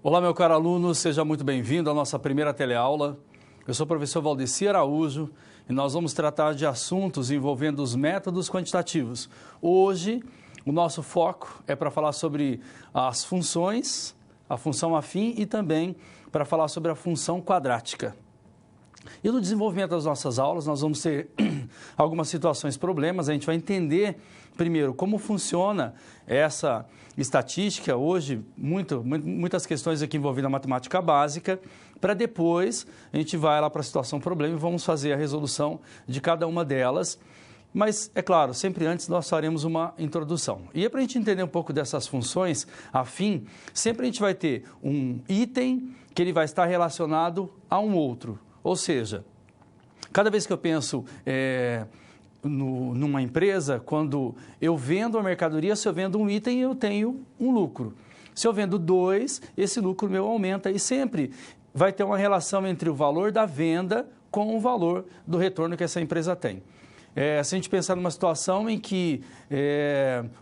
Olá, meu caro aluno, seja muito bem-vindo à nossa primeira teleaula. Eu sou o professor Valdeci Araújo e nós vamos tratar de assuntos envolvendo os métodos quantitativos. Hoje, o nosso foco é para falar sobre as funções, a função afim e também para falar sobre a função quadrática. E no desenvolvimento das nossas aulas, nós vamos ter algumas situações, problemas. A gente vai entender, primeiro, como funciona essa estatística. Hoje, muitas questões aqui envolvendo a matemática básica, para depois a gente vai lá para a situação problema e vamos fazer a resolução de cada uma delas. Mas, é claro, sempre antes nós faremos uma introdução. E é para a gente entender um pouco dessas funções afim, sempre a gente vai ter um item que ele vai estar relacionado a um outro. Ou seja, cada vez que eu penso numa empresa, quando eu vendo a mercadoria, se eu vendo um item, eu tenho um lucro. Se eu vendo dois, esse lucro meu aumenta e sempre vai ter uma relação entre o valor da venda com o valor do retorno que essa empresa tem. Se a gente pensar numa situação em que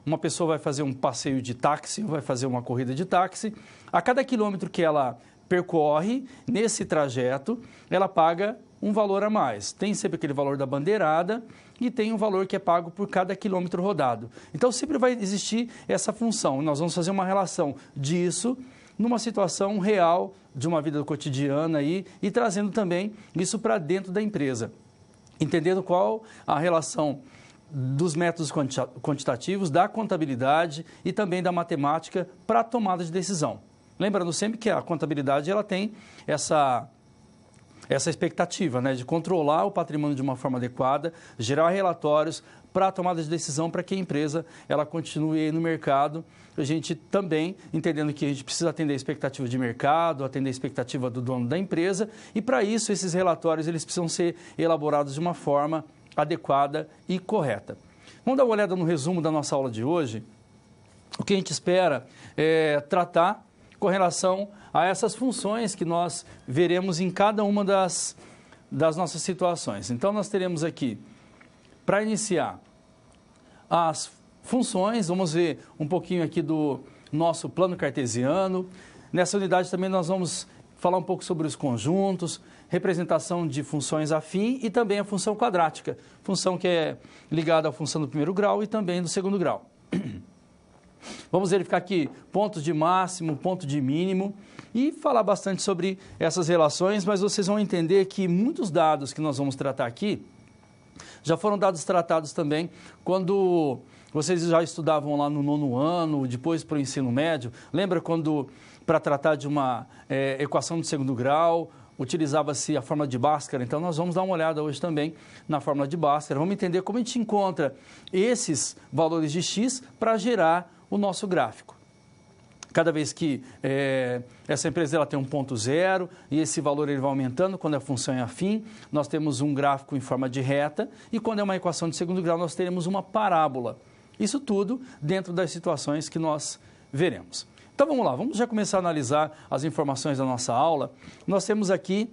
uma pessoa vai fazer um passeio de táxi, vai fazer uma corrida de táxi, a cada quilômetro que ela percorre nesse trajeto, ela paga um valor a mais. Tem sempre aquele valor da bandeirada e tem um valor que é pago por cada quilômetro rodado. Então, sempre vai existir essa função. Nós vamos fazer uma relação disso numa situação real de uma vida cotidiana e trazendo também isso para dentro da empresa. Entendendo qual a relação dos métodos quantitativos, da contabilidade e também da matemática para a tomada de decisão. Lembrando sempre que a contabilidade ela tem essa expectativa, né, de controlar o patrimônio de uma forma adequada, gerar relatórios para a tomada de decisão para que a empresa ela continue aí no mercado. A gente também entendendo que a gente precisa atender a expectativa de mercado, atender a expectativa do dono da empresa e para isso esses relatórios eles precisam ser elaborados de uma forma adequada e correta. Vamos dar uma olhada no resumo da nossa aula de hoje. O que a gente espera é tratar com relação a essas funções que nós veremos em cada uma das nossas situações. Então, nós teremos aqui, para iniciar, as funções. Vamos ver um pouquinho aqui do nosso plano cartesiano. Nessa unidade também nós vamos falar um pouco sobre os conjuntos, representação de funções afim e também a função quadrática, função que é ligada à função do primeiro grau e também do segundo grau. Vamos verificar aqui pontos de máximo, ponto de mínimo e falar bastante sobre essas relações, mas vocês vão entender que muitos dados que nós vamos tratar aqui já foram dados tratados também quando vocês já estudavam lá no 9º ano, depois para o ensino médio. Lembra quando, para tratar de uma equação de segundo grau, utilizava-se a fórmula de Bhaskara? Então, nós vamos dar uma olhada hoje também na fórmula de Bhaskara. Vamos entender como a gente encontra esses valores de x para gerar o nosso gráfico. Cada vez que essa empresa ela tem um ponto zero e esse valor ele vai aumentando, quando a função é afim, nós temos um gráfico em forma de reta e quando é uma equação de segundo grau, nós teremos uma parábola. Isso tudo dentro das situações que nós veremos. Então vamos lá, vamos já começar a analisar as informações da nossa aula. Nós temos aqui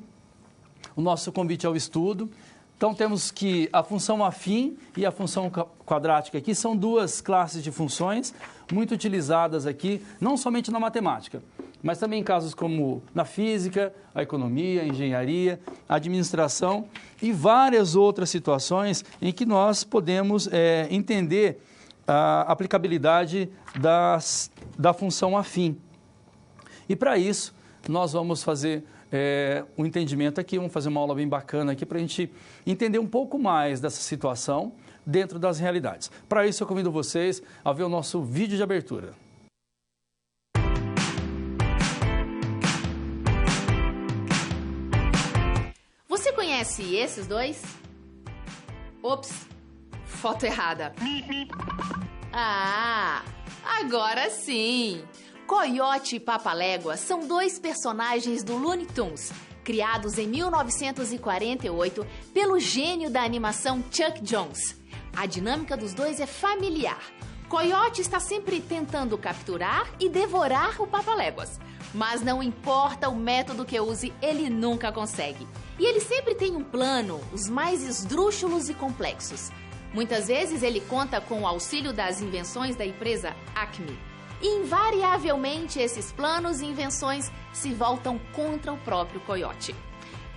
o nosso convite ao estudo. Então, temos que a função afim e a função quadrática aqui são duas classes de funções muito utilizadas aqui, não somente na matemática, mas também em casos como na física, a economia, a engenharia, a administração e várias outras situações em que nós podemos entender a aplicabilidade da função afim. E para isso, nós vamos fazer um entendimento aqui, vamos fazer uma aula bem bacana aqui para a gente entender um pouco mais dessa situação dentro das realidades. Para isso, eu convido vocês a ver o nosso vídeo de abertura. Você conhece esses dois? Ops, foto errada. Ah, agora sim! Coiote e Papalégua são dois personagens do Looney Tunes, criados em 1948 pelo gênio da animação Chuck Jones. A dinâmica dos dois é familiar. Coiote está sempre tentando capturar e devorar o Papaléguas, mas não importa o método que use, ele nunca consegue. E ele sempre tem um plano, os mais esdrúxulos e complexos. Muitas vezes ele conta com o auxílio das invenções da empresa Acme. E invariavelmente esses planos e invenções se voltam contra o próprio coiote.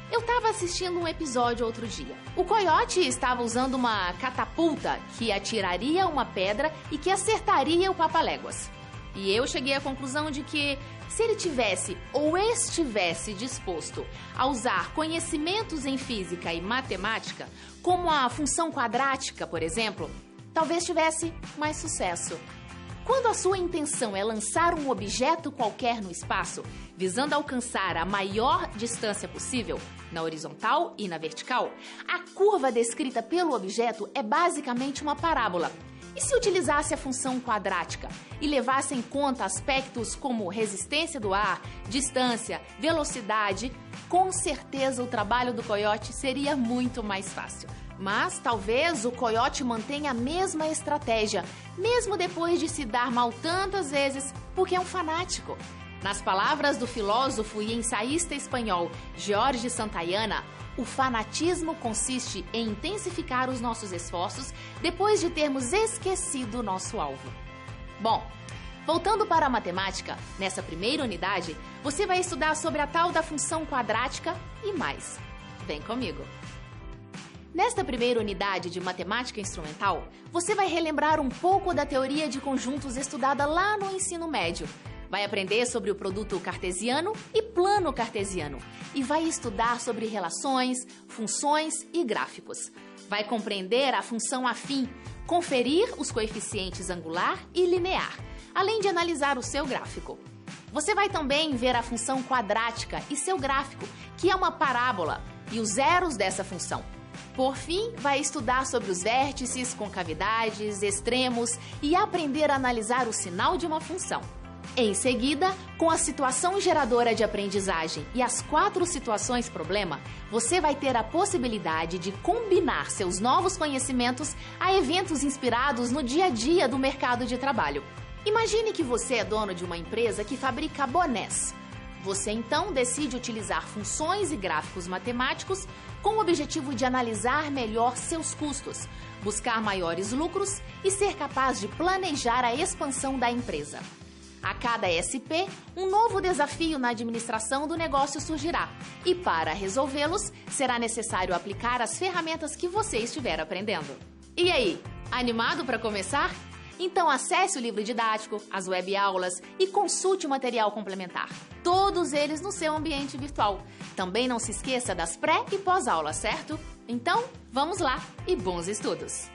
Eu estava assistindo um episódio outro dia. O coiote estava usando uma catapulta que atiraria uma pedra e que acertaria o Papaléguas. E eu cheguei à conclusão de que, se ele tivesse ou estivesse disposto a usar conhecimentos em física e matemática, como a função quadrática, por exemplo, talvez tivesse mais sucesso. Quando a sua intenção é lançar um objeto qualquer no espaço, visando alcançar a maior distância possível, na horizontal e na vertical, a curva descrita pelo objeto é basicamente uma parábola. E se utilizasse a função quadrática e levasse em conta aspectos como resistência do ar, distância, velocidade, com certeza o trabalho do coiote seria muito mais fácil. Mas talvez o coiote mantenha a mesma estratégia, mesmo depois de se dar mal tantas vezes, porque é um fanático. Nas palavras do filósofo e ensaísta espanhol Jorge Santayana, o fanatismo consiste em intensificar os nossos esforços depois de termos esquecido o nosso alvo. Bom, voltando para a matemática, nessa primeira unidade, você vai estudar sobre a tal da função quadrática e mais. Vem comigo! Nesta primeira unidade de matemática instrumental, você vai relembrar um pouco da teoria de conjuntos estudada lá no ensino médio. Vai aprender sobre o produto cartesiano e plano cartesiano e vai estudar sobre relações, funções e gráficos. Vai compreender a função afim, conferir os coeficientes angular e linear, além de analisar o seu gráfico. Você vai também ver a função quadrática e seu gráfico, que é uma parábola, e os zeros dessa função. Por fim, vai estudar sobre os vértices, concavidades, extremos e aprender a analisar o sinal de uma função. Em seguida, com a situação geradora de aprendizagem e as 4 situações problema, você vai ter a possibilidade de combinar seus novos conhecimentos a eventos inspirados no dia a dia do mercado de trabalho. Imagine que você é dono de uma empresa que fabrica bonés. Você então decide utilizar funções e gráficos matemáticos com o objetivo de analisar melhor seus custos, buscar maiores lucros e ser capaz de planejar a expansão da empresa. A cada SP, um novo desafio na administração do negócio surgirá e, para resolvê-los, será necessário aplicar as ferramentas que você estiver aprendendo. E aí, animado para começar? Então acesse o livro didático, as web-aulas e consulte o material complementar. Todos eles no seu ambiente virtual. Também não se esqueça das pré- e pós-aulas, certo? Então, vamos lá e bons estudos!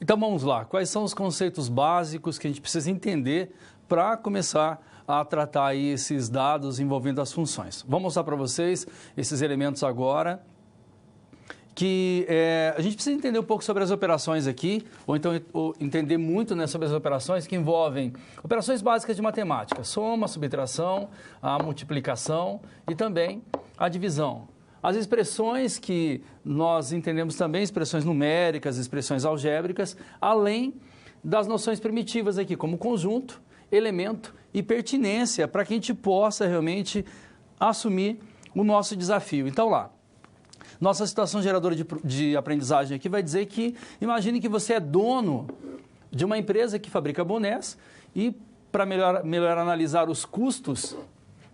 Então vamos lá, quais são os conceitos básicos que a gente precisa entender para começar a tratar aí esses dados envolvendo as funções? Vou mostrar para vocês esses elementos agora, que a gente precisa entender um pouco sobre as operações aqui, ou então entender muito, né, sobre as operações que envolvem operações básicas de matemática, soma, subtração, a multiplicação e também a divisão. As expressões que nós entendemos também, expressões numéricas, expressões algébricas, além das noções primitivas aqui, como conjunto, elemento e pertinência, para que a gente possa realmente assumir o nosso desafio. Então, lá, nossa situação geradora de aprendizagem aqui vai dizer que, imagine que você é dono de uma empresa que fabrica bonés e, para melhor analisar os custos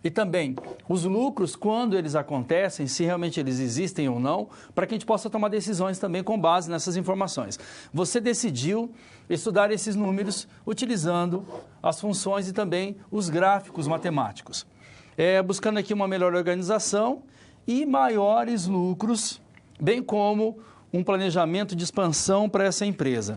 e também os lucros, quando eles acontecem, se realmente eles existem ou não, para que a gente possa tomar decisões também com base nessas informações. Você decidiu estudar esses números utilizando as funções e também os gráficos matemáticos, buscando aqui uma melhor organização e maiores lucros, bem como um planejamento de expansão para essa empresa.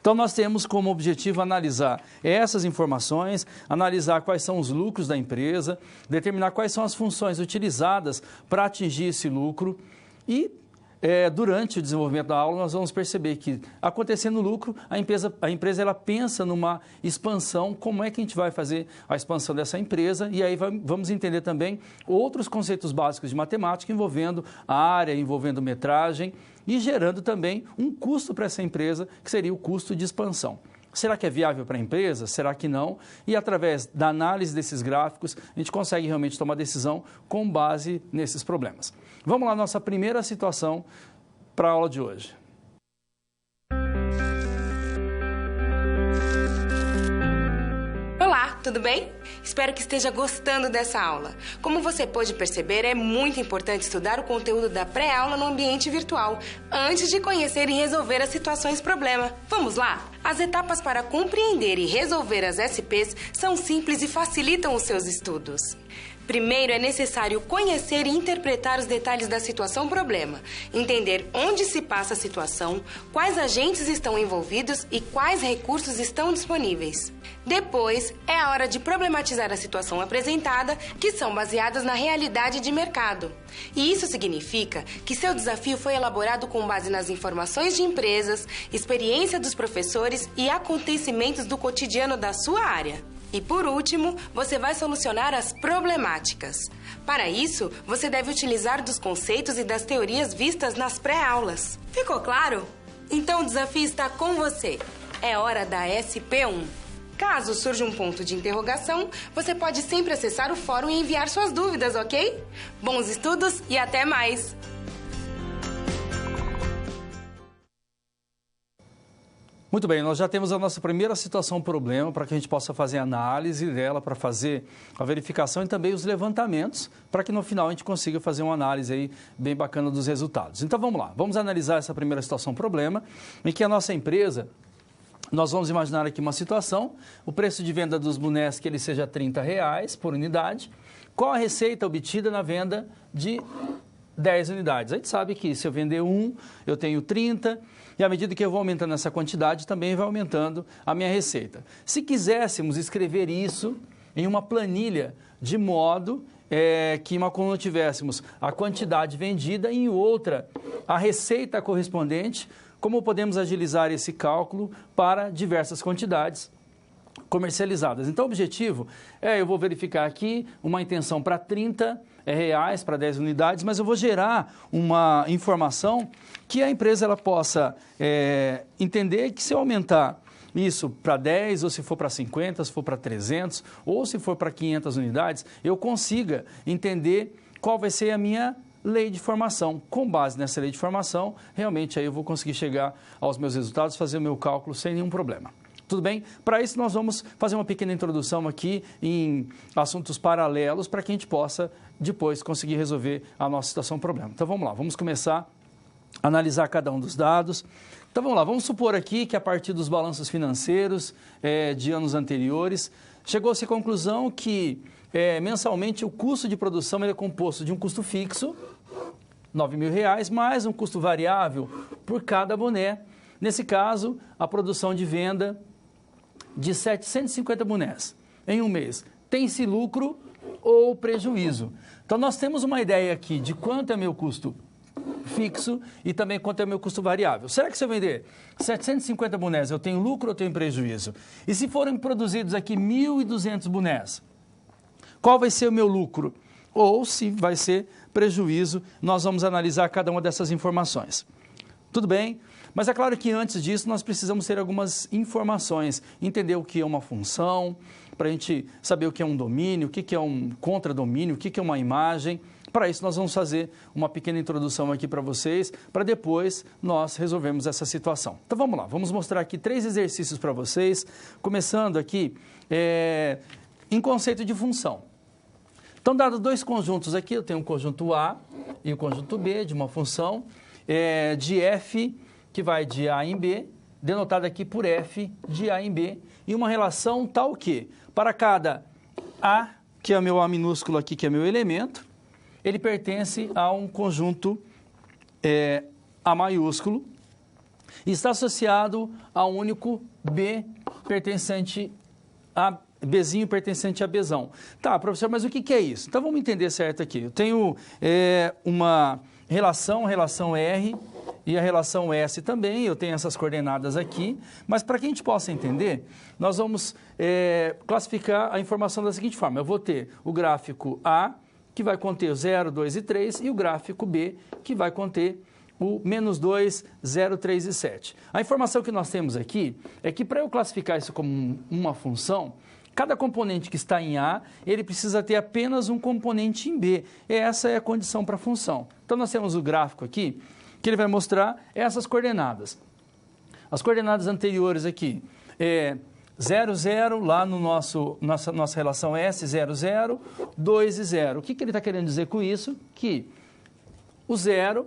Então, nós temos como objetivo analisar essas informações, analisar quais são os lucros da empresa, determinar quais são as funções utilizadas para atingir esse lucro e, durante o desenvolvimento da aula, nós vamos perceber que, acontecendo o lucro, a empresa ela pensa numa expansão, como é que a gente vai fazer a expansão dessa empresa, e aí vamos entender também outros conceitos básicos de matemática envolvendo a área, envolvendo metragem, e gerando também um custo para essa empresa, que seria o custo de expansão. Será que é viável para a empresa? Será que não? E através da análise desses gráficos, a gente consegue realmente tomar decisão com base nesses problemas. Vamos lá, nossa primeira situação para a aula de hoje. Olá, tudo bem? Espero que esteja gostando dessa aula. Como você pôde perceber, é muito importante estudar o conteúdo da pré-aula no ambiente virtual, antes de conhecer e resolver as situações problema. Vamos lá? As etapas para compreender e resolver as SPs são simples e facilitam os seus estudos. Primeiro, é necessário conhecer e interpretar os detalhes da situação-problema, entender onde se passa a situação, quais agentes estão envolvidos e quais recursos estão disponíveis. Depois, é a hora de problematizar a situação apresentada, que são baseadas na realidade de mercado. E isso significa que seu desafio foi elaborado com base nas informações de empresas, experiência dos professores e acontecimentos do cotidiano da sua área. E por último, você vai solucionar as problemáticas. Para isso, você deve utilizar dos conceitos e das teorias vistas nas pré-aulas. Ficou claro? Então o desafio está com você. É hora da SP1. Caso surja um ponto de interrogação, você pode sempre acessar o fórum e enviar suas dúvidas, ok? Bons estudos e até mais! Muito bem, nós já temos a nossa primeira situação-problema para que a gente possa fazer a análise dela, para fazer a verificação e também os levantamentos, para que no final a gente consiga fazer uma análise aí bem bacana dos resultados. Então vamos lá, vamos analisar essa primeira situação-problema, em que a nossa empresa, nós vamos imaginar aqui uma situação, o preço de venda dos bonés que ele seja R$30 por unidade, qual a receita obtida na venda de 10 unidades? A gente sabe que se eu vender um, eu tenho 30, e à medida que eu vou aumentando essa quantidade, também vai aumentando a minha receita. Se quiséssemos escrever isso em uma planilha, de modo que em uma coluna tivéssemos a quantidade vendida e em outra a receita correspondente, como podemos agilizar esse cálculo para diversas quantidades comercializadas. Então, o objetivo eu vou verificar aqui uma intenção para 30 reais para 10 unidades, mas eu vou gerar uma informação que a empresa ela possa entender que se eu aumentar isso para 10, ou se for para 50, se for para 300, ou se for para 500 unidades, eu consiga entender qual vai ser a minha lei de formação. Com base nessa lei de formação, realmente aí eu vou conseguir chegar aos meus resultados, fazer o meu cálculo sem nenhum problema. Tudo bem? Para isso, nós vamos fazer uma pequena introdução aqui em assuntos paralelos para que a gente possa depois conseguir resolver a nossa situação-problema. Então, vamos lá, vamos começar a analisar cada um dos dados. Então, vamos lá, vamos supor aqui que a partir dos balanços financeiros de anos anteriores, chegou-se à conclusão que mensalmente o custo de produção ele é composto de um custo fixo, R$9.000, mais um custo variável por cada boné. Nesse caso, a produção de venda de 750 bonés em um mês. Tem-se lucro ou prejuízo? Então, nós temos uma ideia aqui de quanto é meu custo fixo e também quanto é meu custo variável. Será que se eu vender 750 bonés, eu tenho lucro ou tenho prejuízo? E se forem produzidos aqui 1.200 bonés, qual vai ser o meu lucro? Ou se vai ser prejuízo? Nós vamos analisar cada uma dessas informações. Tudo bem? Mas é claro que antes disso nós precisamos ter algumas informações, entender o que é uma função, para a gente saber o que é um domínio, o que é um contradomínio, o que é uma imagem. Para isso nós vamos fazer uma pequena introdução aqui para vocês, para depois nós resolvermos essa situação. Então vamos lá, vamos mostrar aqui 3 exercícios para vocês, começando aqui em conceito de função. Então, dados 2 conjuntos aqui, eu tenho um conjunto A e o conjunto B de uma função de f, que vai de A em B, denotada aqui por f de A em B, e uma relação tal que, para cada A, que é o meu A minúsculo aqui, que é meu elemento, ele pertence a um conjunto A maiúsculo e está associado a um único B pertencente a Bzinho pertencente a Bzão. Tá, professor, mas o que é isso? Então vamos entender certo aqui. Eu tenho uma relação R e a relação S também, eu tenho essas coordenadas aqui, mas para que a gente possa entender, nós vamos classificar a informação da seguinte forma. Eu vou ter o gráfico A, que vai conter o 0, 2 e 3, e o gráfico B, que vai conter o menos 2, 0, 3 e 7. A informação que nós temos aqui é que para eu classificar isso como uma função, cada componente que está em A, ele precisa ter apenas um componente em B. Essa é a condição para a função. Então, nós temos o gráfico aqui, que ele vai mostrar essas coordenadas. As coordenadas anteriores aqui 0, 0, lá no nossa relação S, 0, 0, 2 e 0. O que ele está querendo dizer com isso? Que o 0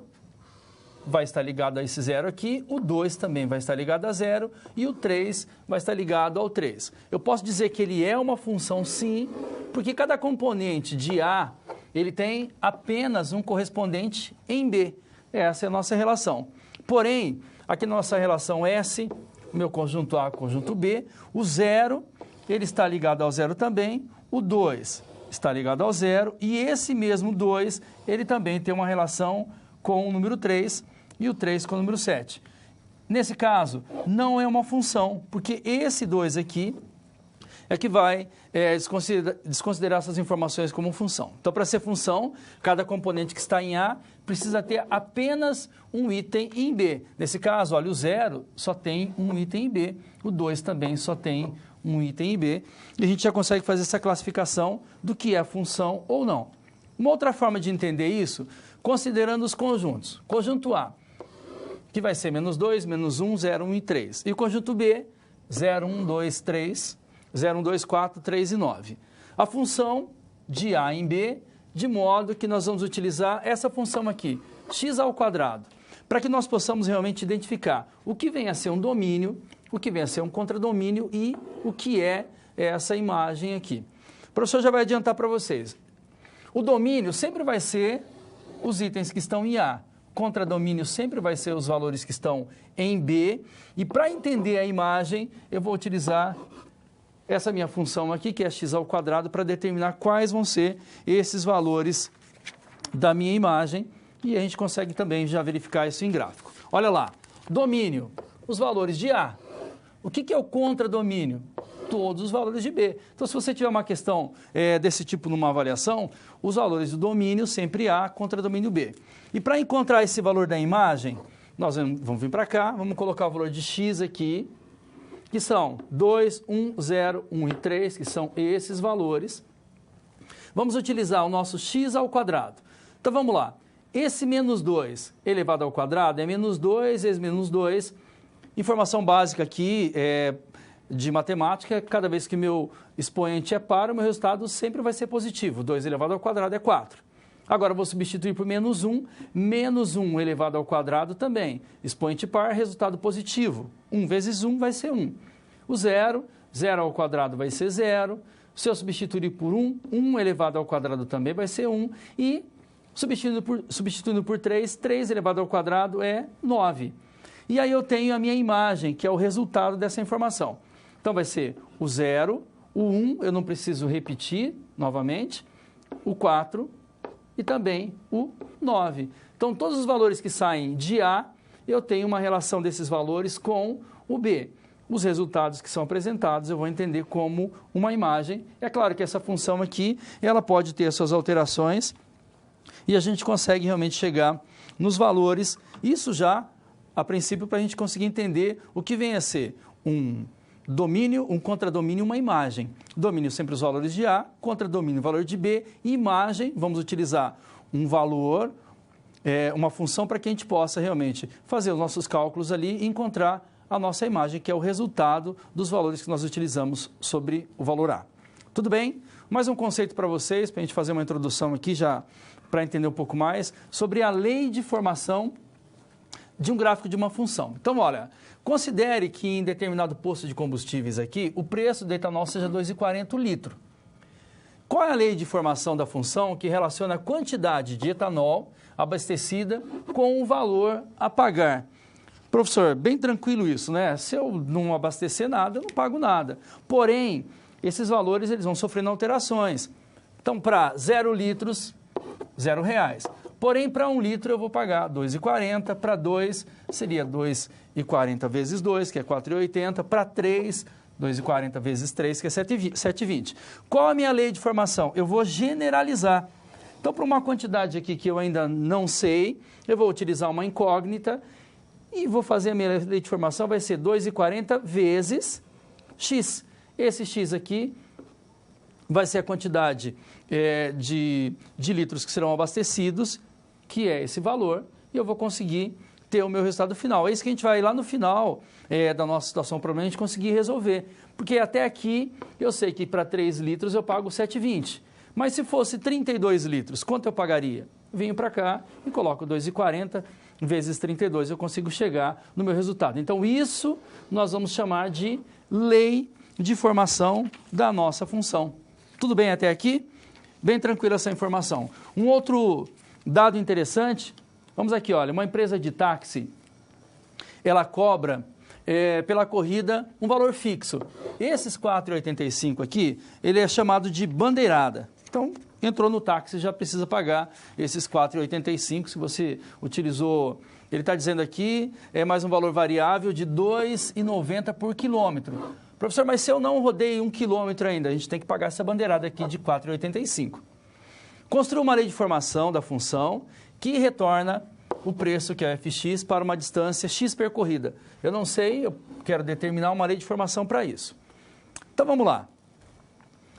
vai estar ligado a esse 0 aqui, o 2 também vai estar ligado a 0 e o 3 vai estar ligado ao 3. Eu posso dizer que ele é uma função sim, porque cada componente de A, ele tem apenas um correspondente em B. Essa é a nossa relação. Porém, aqui na nossa relação S, meu conjunto A, conjunto B, o 0, ele está ligado ao 0 também, o 2 está ligado ao 0 e esse mesmo 2, ele também tem uma relação com o número 3 e o 3 com o número 7. Nesse caso, não é uma função, porque esse 2 aqui é que vai desconsiderar essas informações como função. Então, para ser função, cada componente que está em A precisa ter apenas um item em B. Nesse caso, olha, o 0 só tem um item em B, o 2 também só tem um item em B, e a gente já consegue fazer essa classificação do que é função ou não. Uma outra forma de entender isso, considerando os conjuntos. Conjunto A, que vai ser menos 2, menos 1, 0, 1 e 3. E o conjunto B, 0, 1, 2, 3, 0, 1, 2, 4, 3 e 9. A função de A em B, de modo que nós vamos utilizar essa função aqui, x ao quadrado, para que nós possamos realmente identificar o que vem a ser um domínio, o que vem a ser um contradomínio e o que é essa imagem aqui. O professor já vai adiantar para vocês. O domínio sempre vai ser os itens que estão em A. Contradomínio sempre vai ser os valores que estão em B. E para entender a imagem, eu vou utilizar essa minha função aqui, que é x ao quadrado, para determinar quais vão ser esses valores da minha imagem. E a gente consegue também já verificar isso em gráfico. Olha lá, domínio, os valores de A. O que é o contradomínio? Todos os valores de B. Então, se você tiver uma questão desse tipo numa avaliação, os valores do domínio sempre A contra domínio B. E para encontrar esse valor da imagem, nós vamos vir para cá, vamos colocar o valor de x aqui, que são 2, 1, 0, 1 e 3, que são esses valores. Vamos utilizar o nosso x ao quadrado. Então, vamos lá. Esse menos 2 elevado ao quadrado é menos 2 vezes menos 2. Informação básica aqui de matemática, cada vez que meu expoente é par, o meu resultado sempre vai ser positivo. 2 elevado ao quadrado é 4. Agora, eu vou substituir por menos 1. Menos 1 elevado ao quadrado também. Expoente par, resultado positivo. 1 vezes 1 vai ser 1. O 0, 0 ao quadrado vai ser 0. Se eu substituir por 1, 1 elevado ao quadrado também vai ser 1. E substituindo por 3, 3 elevado ao quadrado é 9. E aí eu tenho a minha imagem, que é o resultado dessa informação. Então, vai ser o 0, o 1, eu não preciso repetir novamente, o 4 e também o 9. Então, todos os valores que saem de A, eu tenho uma relação desses valores com o B. Os resultados que são apresentados eu vou entender como uma imagem. É claro que essa função aqui, ela pode ter suas alterações e a gente consegue realmente chegar nos valores. Isso já, a princípio, para a gente conseguir entender o que vem a ser um domínio, um contradomínio, uma imagem. Domínio sempre os valores de A, contradomínio o valor de B, e imagem, vamos utilizar um valor, uma função para que a gente possa realmente fazer os nossos cálculos ali e encontrar a nossa imagem, que é o resultado dos valores que nós utilizamos sobre o valor A. Tudo bem? Mais um conceito para vocês, para a gente fazer uma introdução aqui já para entender um pouco mais sobre a lei de formação de um gráfico de uma função. Então, olha, considere que em determinado posto de combustíveis aqui, o preço do etanol seja 2,40 o litro. Qual é a lei de formação da função que relaciona a quantidade de etanol abastecida com o valor a pagar? Professor, bem tranquilo isso, né? Se eu não abastecer nada, eu não pago nada. Porém, esses valores eles vão sofrendo alterações. Então, para 0 litros, R$0. Porém, para 1 litro eu vou pagar 2,40, para 2 seria 2,40 vezes 2, que é 4,80, para 3, 2,40 vezes 3, que é 7,20. Qual a minha lei de formação? Eu vou generalizar. Então, para uma quantidade aqui que eu ainda não sei, eu vou utilizar uma incógnita e vou fazer a minha lei de formação, vai ser 2,40 vezes x. Esse x aqui vai ser a quantidade de litros que serão abastecidos, que é esse valor, e eu vou conseguir ter o meu resultado final. É isso que a gente vai lá no final da nossa situação problema, a gente conseguir resolver. Porque até aqui eu sei que para 3 litros eu pago 7,20. Mas se fosse 32 litros, quanto eu pagaria? Venho para cá e coloco 2,40 vezes 32, eu consigo chegar no meu resultado. Então isso nós vamos chamar de lei de formação da nossa função. Tudo bem até aqui? Bem tranquila essa informação. Um outro dado interessante, vamos aqui, olha, uma empresa de táxi, ela cobra pela corrida um valor fixo. Esses 4,85 aqui, ele é chamado de bandeirada. Então, entrou no táxi, já precisa pagar esses 4,85. Se você utilizou, ele está dizendo aqui, é mais um valor variável de R$ 2,90 por quilômetro. Professor, mas se eu não rodei 1 quilômetro ainda, a gente tem que pagar essa bandeirada aqui de 4,85. Construa uma lei de formação da função que retorna o preço, que é fx, para uma distância x percorrida. Eu não sei, eu quero determinar uma lei de formação para isso. Então, vamos lá.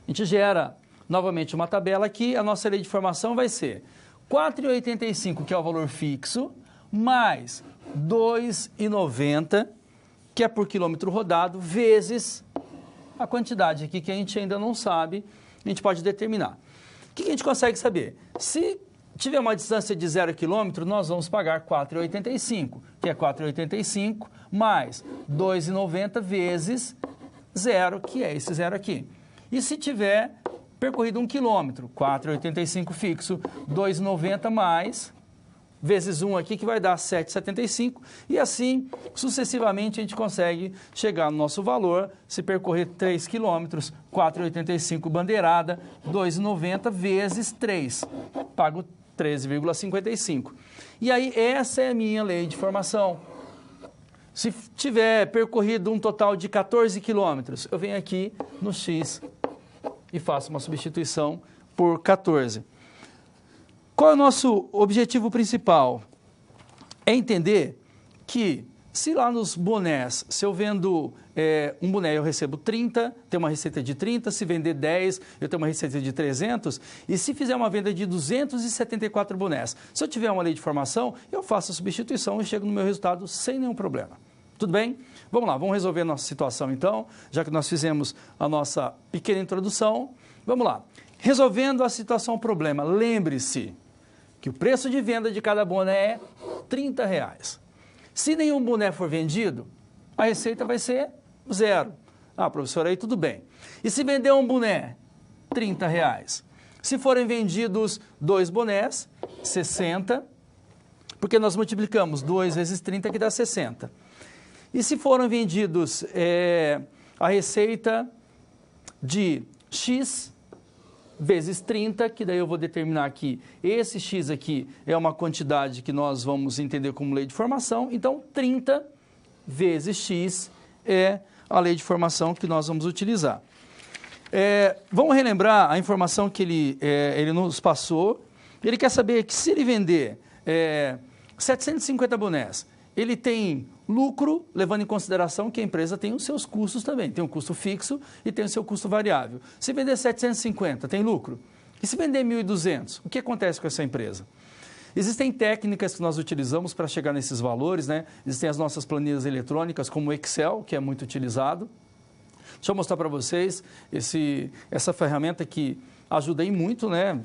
A gente gera novamente uma tabela aqui, a nossa lei de formação vai ser 4,85, que é o valor fixo, mais 2,90, que é por quilômetro rodado, vezes a quantidade aqui que a gente ainda não sabe, a gente pode determinar. O que a gente consegue saber? Se tiver uma distância de 0 km, nós vamos pagar 4,85, que é 4,85 mais 2,90 vezes 0, que é esse 0 aqui. E se tiver percorrido 1 km, 4,85 fixo, 2,90 mais, vezes 1 aqui, que vai dar 7,75. E assim, sucessivamente, a gente consegue chegar no nosso valor. Se percorrer 3 km, 4,85 bandeirada, 2,90 vezes 3. Pago 13,55. E aí, essa é a minha lei de formação. Se tiver percorrido um total de 14 km, eu venho aqui no X e faço uma substituição por 14. Qual é o nosso objetivo principal? É entender que, se lá nos bonés, se eu vendo um boné, eu recebo 30, tenho uma receita de 30, se vender 10, eu tenho uma receita de 300, e se fizer uma venda de 274 bonés, se eu tiver uma lei de formação, eu faço a substituição e chego no meu resultado sem nenhum problema. Tudo bem? Vamos lá, vamos resolver a nossa situação então, já que nós fizemos a nossa pequena introdução. Vamos lá. Resolvendo a situação problema, lembre-se que o preço de venda de cada boné é R$30. Se nenhum boné for vendido, a receita vai ser 0. Ah, professor, aí tudo bem. E se vender um boné, R$30. Se forem vendidos 2 bonés, 60, porque nós multiplicamos 2 vezes 30, que dá 60. E se foram vendidos a receita de X vezes 30, que daí eu vou determinar aqui, esse X aqui é uma quantidade que nós vamos entender como lei de formação, então 30 vezes X é a lei de formação que nós vamos utilizar. Vamos relembrar a informação que ele nos passou. Ele quer saber que se ele vender 750 bonés, ele tem lucro, levando em consideração que a empresa tem os seus custos também. Tem um custo fixo e tem o seu custo variável. Se vender 750, tem lucro. E se vender 1.200, o que acontece com essa empresa? Existem técnicas que nós utilizamos para chegar nesses valores, né? Existem as nossas planilhas eletrônicas, como o Excel, que é muito utilizado. Deixa eu mostrar para vocês essa ferramenta que ajuda aí muito, né?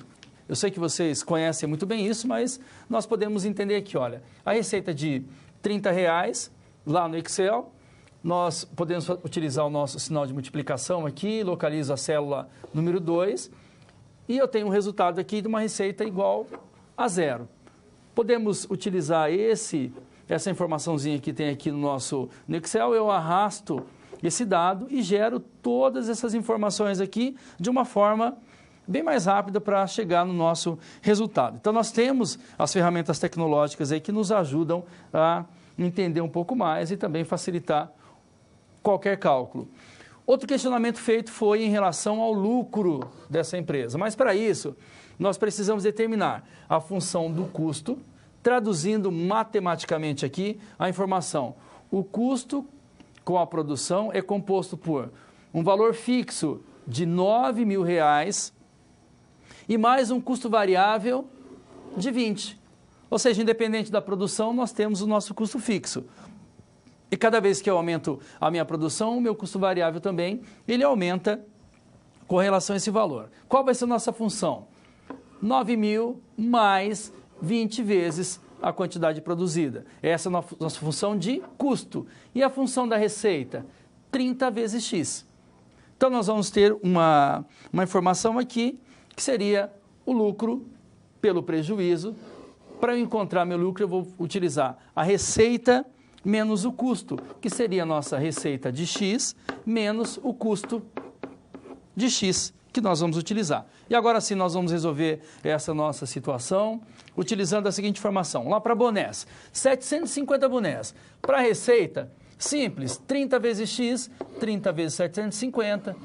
Eu sei que vocês conhecem muito bem isso, mas nós podemos entender aqui, olha, a receita de R$30 lá no Excel, nós podemos utilizar o nosso sinal de multiplicação aqui, localizo a célula número 2 e eu tenho um resultado aqui de uma receita igual a 0. Podemos utilizar essa informaçãozinha que tem aqui no Excel, eu arrasto esse dado e gero todas essas informações aqui de uma forma bem mais rápida para chegar no nosso resultado. Então, nós temos as ferramentas tecnológicas aí que nos ajudam a entender um pouco mais e também facilitar qualquer cálculo. Outro questionamento feito foi em relação ao lucro dessa empresa. Mas, para isso, nós precisamos determinar a função do custo, traduzindo matematicamente aqui a informação. O custo com a produção é composto por um valor fixo de R$9.000 e mais um custo variável de 20. Ou seja, independente da produção, nós temos o nosso custo fixo. E cada vez que eu aumento a minha produção, o meu custo variável também, ele aumenta com relação a esse valor. Qual vai ser a nossa função? 9.000 mais 20 vezes a quantidade produzida. Essa é a nossa função de custo. E a função da receita? 30 vezes X. Então, nós vamos ter uma informação aqui, que seria o lucro pelo prejuízo. Para eu encontrar meu lucro, eu vou utilizar a receita menos o custo, que seria a nossa receita de X, menos o custo de X, que nós vamos utilizar. E agora sim, nós vamos resolver essa nossa situação, utilizando a seguinte informação. Lá para bonés, 750 bonés. Para a receita, simples, 30 vezes X, 30 vezes 750,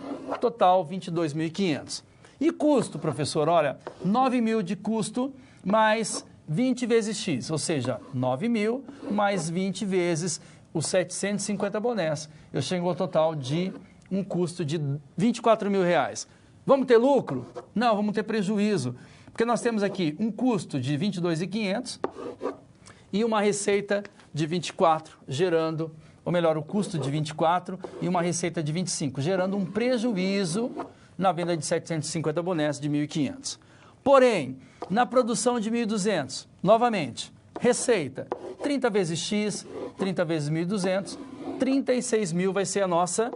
total 22.500. E custo, professor? Olha, 9.000 de custo mais 20 vezes X, ou seja, 9.000 mais 20 vezes os 750 bonés. Eu chego ao total de um custo de R$24.000. Vamos ter lucro? Não, vamos ter prejuízo, porque nós temos aqui um custo de 22.500 e uma receita de 24, gerando, ou melhor, o custo de 24 e uma receita de 25, gerando um prejuízo na venda de 750 bonés de 1.500. Porém, na produção de 1.200, novamente, receita, 30 vezes X, 30 vezes 1.200, 36.000 vai ser a nossa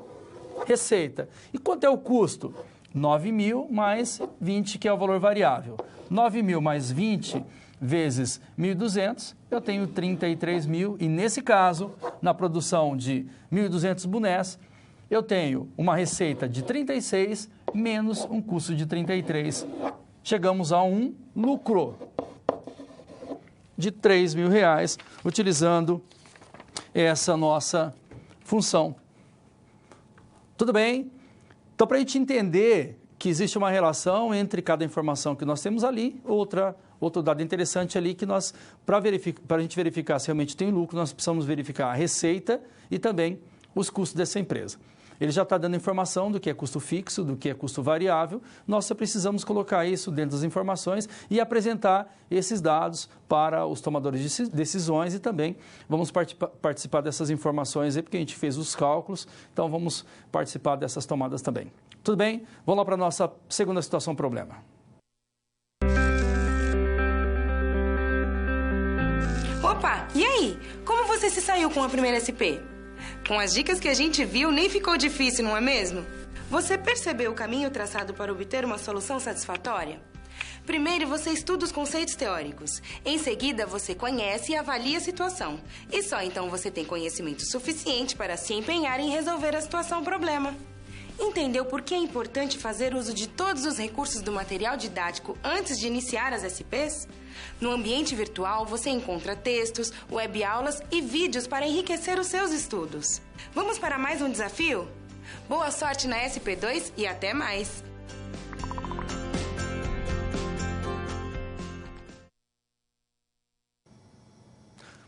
receita. E quanto é o custo? 9.000 mais 20, que é o valor variável. 9.000 mais 20 vezes 1.200, eu tenho 33.000. E nesse caso, na produção de 1.200 bonés, eu tenho uma receita de 36 menos um custo de 33. Chegamos a um lucro de R$3.000, utilizando essa nossa função. Tudo bem? Então, para a gente entender que existe uma relação entre cada informação que nós temos ali, outro dado interessante ali que nós, para a gente verificar se realmente tem lucro, nós precisamos verificar a receita e também os custos dessa empresa. Ele já está dando informação do que é custo fixo, do que é custo variável. Nós só precisamos colocar isso dentro das informações e apresentar esses dados para os tomadores de decisões e também vamos participar dessas informações aí, porque a gente fez os cálculos, então vamos participar dessas tomadas também. Tudo bem? Vamos lá para a nossa segunda situação problema. Opa, e aí? Como você se saiu com a primeira SP? Com as dicas que a gente viu, nem ficou difícil, não é mesmo? Você percebeu o caminho traçado para obter uma solução satisfatória? Primeiro, você estuda os conceitos teóricos. Em seguida, você conhece e avalia a situação. E só então você tem conhecimento suficiente para se empenhar em resolver a situação-problema. Entendeu por que é importante fazer uso de todos os recursos do material didático antes de iniciar as SPs? No ambiente virtual, você encontra textos, webaulas e vídeos para enriquecer os seus estudos. Vamos para mais um desafio? Boa sorte na SP2 e até mais!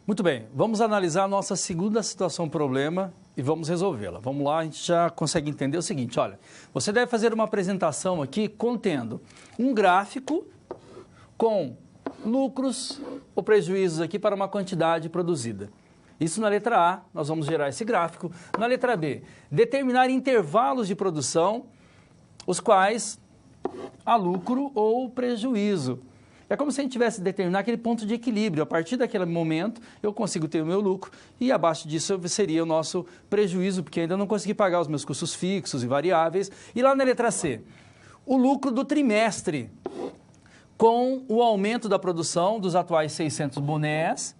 Muito bem, vamos analisar a nossa segunda situação problema e vamos resolvê-la. Vamos lá, a gente já consegue entender o seguinte, olha, você deve fazer uma apresentação aqui contendo um gráfico com lucros ou prejuízos aqui para uma quantidade produzida. Isso na letra A, nós vamos gerar esse gráfico. Na letra B, determinar intervalos de produção, os quais há lucro ou prejuízo. É como se a gente tivesse determinar aquele ponto de equilíbrio. A partir daquele momento, eu consigo ter o meu lucro e abaixo disso seria o nosso prejuízo, porque ainda não consegui pagar os meus custos fixos e variáveis. E lá na letra C, o lucro do trimestre, com o aumento da produção dos atuais 600 bonés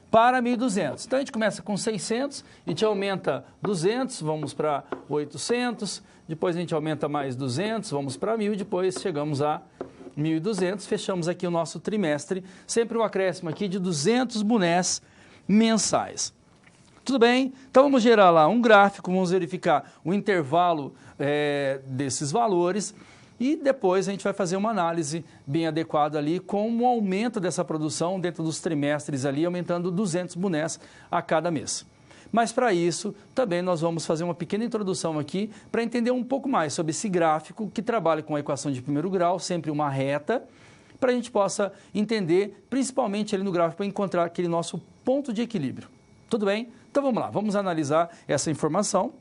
para 1.200. Então, a gente começa com 600, a gente aumenta 200, vamos para 800, depois a gente aumenta mais 200, vamos para 1.000, depois chegamos a 1.200, fechamos aqui o nosso trimestre, sempre um acréscimo aqui de 200 bonés mensais. Tudo bem? Então, vamos gerar lá um gráfico, vamos verificar o intervalo desses valores e depois a gente vai fazer uma análise bem adequada ali com o aumento dessa produção dentro dos trimestres ali, aumentando 200 bonés a cada mês. Mas para isso, também nós vamos fazer uma pequena introdução aqui para entender um pouco mais sobre esse gráfico que trabalha com a equação de primeiro grau, sempre uma reta, para a gente possa entender, principalmente ali no gráfico, para encontrar aquele nosso ponto de equilíbrio. Tudo bem? Então vamos lá, vamos analisar essa informação.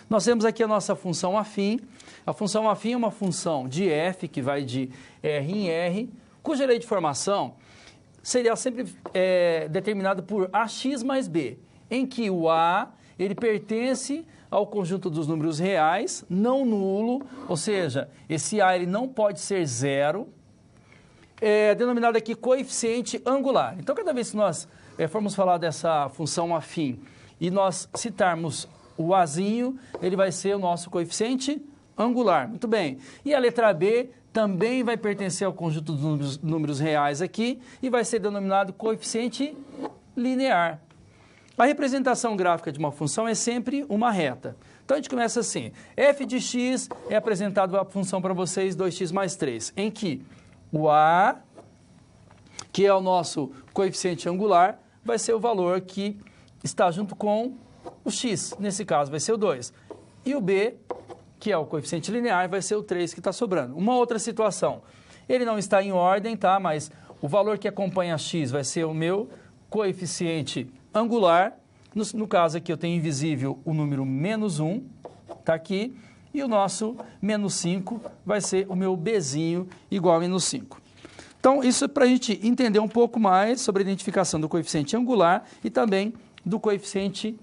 Nós temos aqui a nossa função afim. A função afim é uma função de f, que vai de R em R, cuja lei de formação seria sempre determinada por AX mais B, em que o A ele pertence ao conjunto dos números reais, não nulo, ou seja, esse A ele não pode ser zero, denominado aqui coeficiente angular. Então, cada vez que nós formos falar dessa função afim e nós citarmos o Azinho, ele vai ser o nosso coeficiente angular. Muito bem. E a letra B também vai pertencer ao conjunto dos números reais aqui e vai ser denominado coeficiente linear. A representação gráfica de uma função é sempre uma reta. Então, a gente começa assim. F de x é apresentado a função para vocês 2x mais 3, em que o A, que é o nosso coeficiente angular, vai ser o valor que está junto com o x, nesse caso vai ser o 2. E o B, que é o coeficiente linear, vai ser o 3 que está sobrando. Uma outra situação, ele não está em ordem, tá? Mas o valor que acompanha x vai ser o meu coeficiente angular. No caso aqui eu tenho invisível o número menos 1, está aqui. E o nosso menos 5 vai ser o meu Bzinho igual a menos 5. Então, isso é para a gente entender um pouco mais sobre a identificação do coeficiente angular e também do coeficiente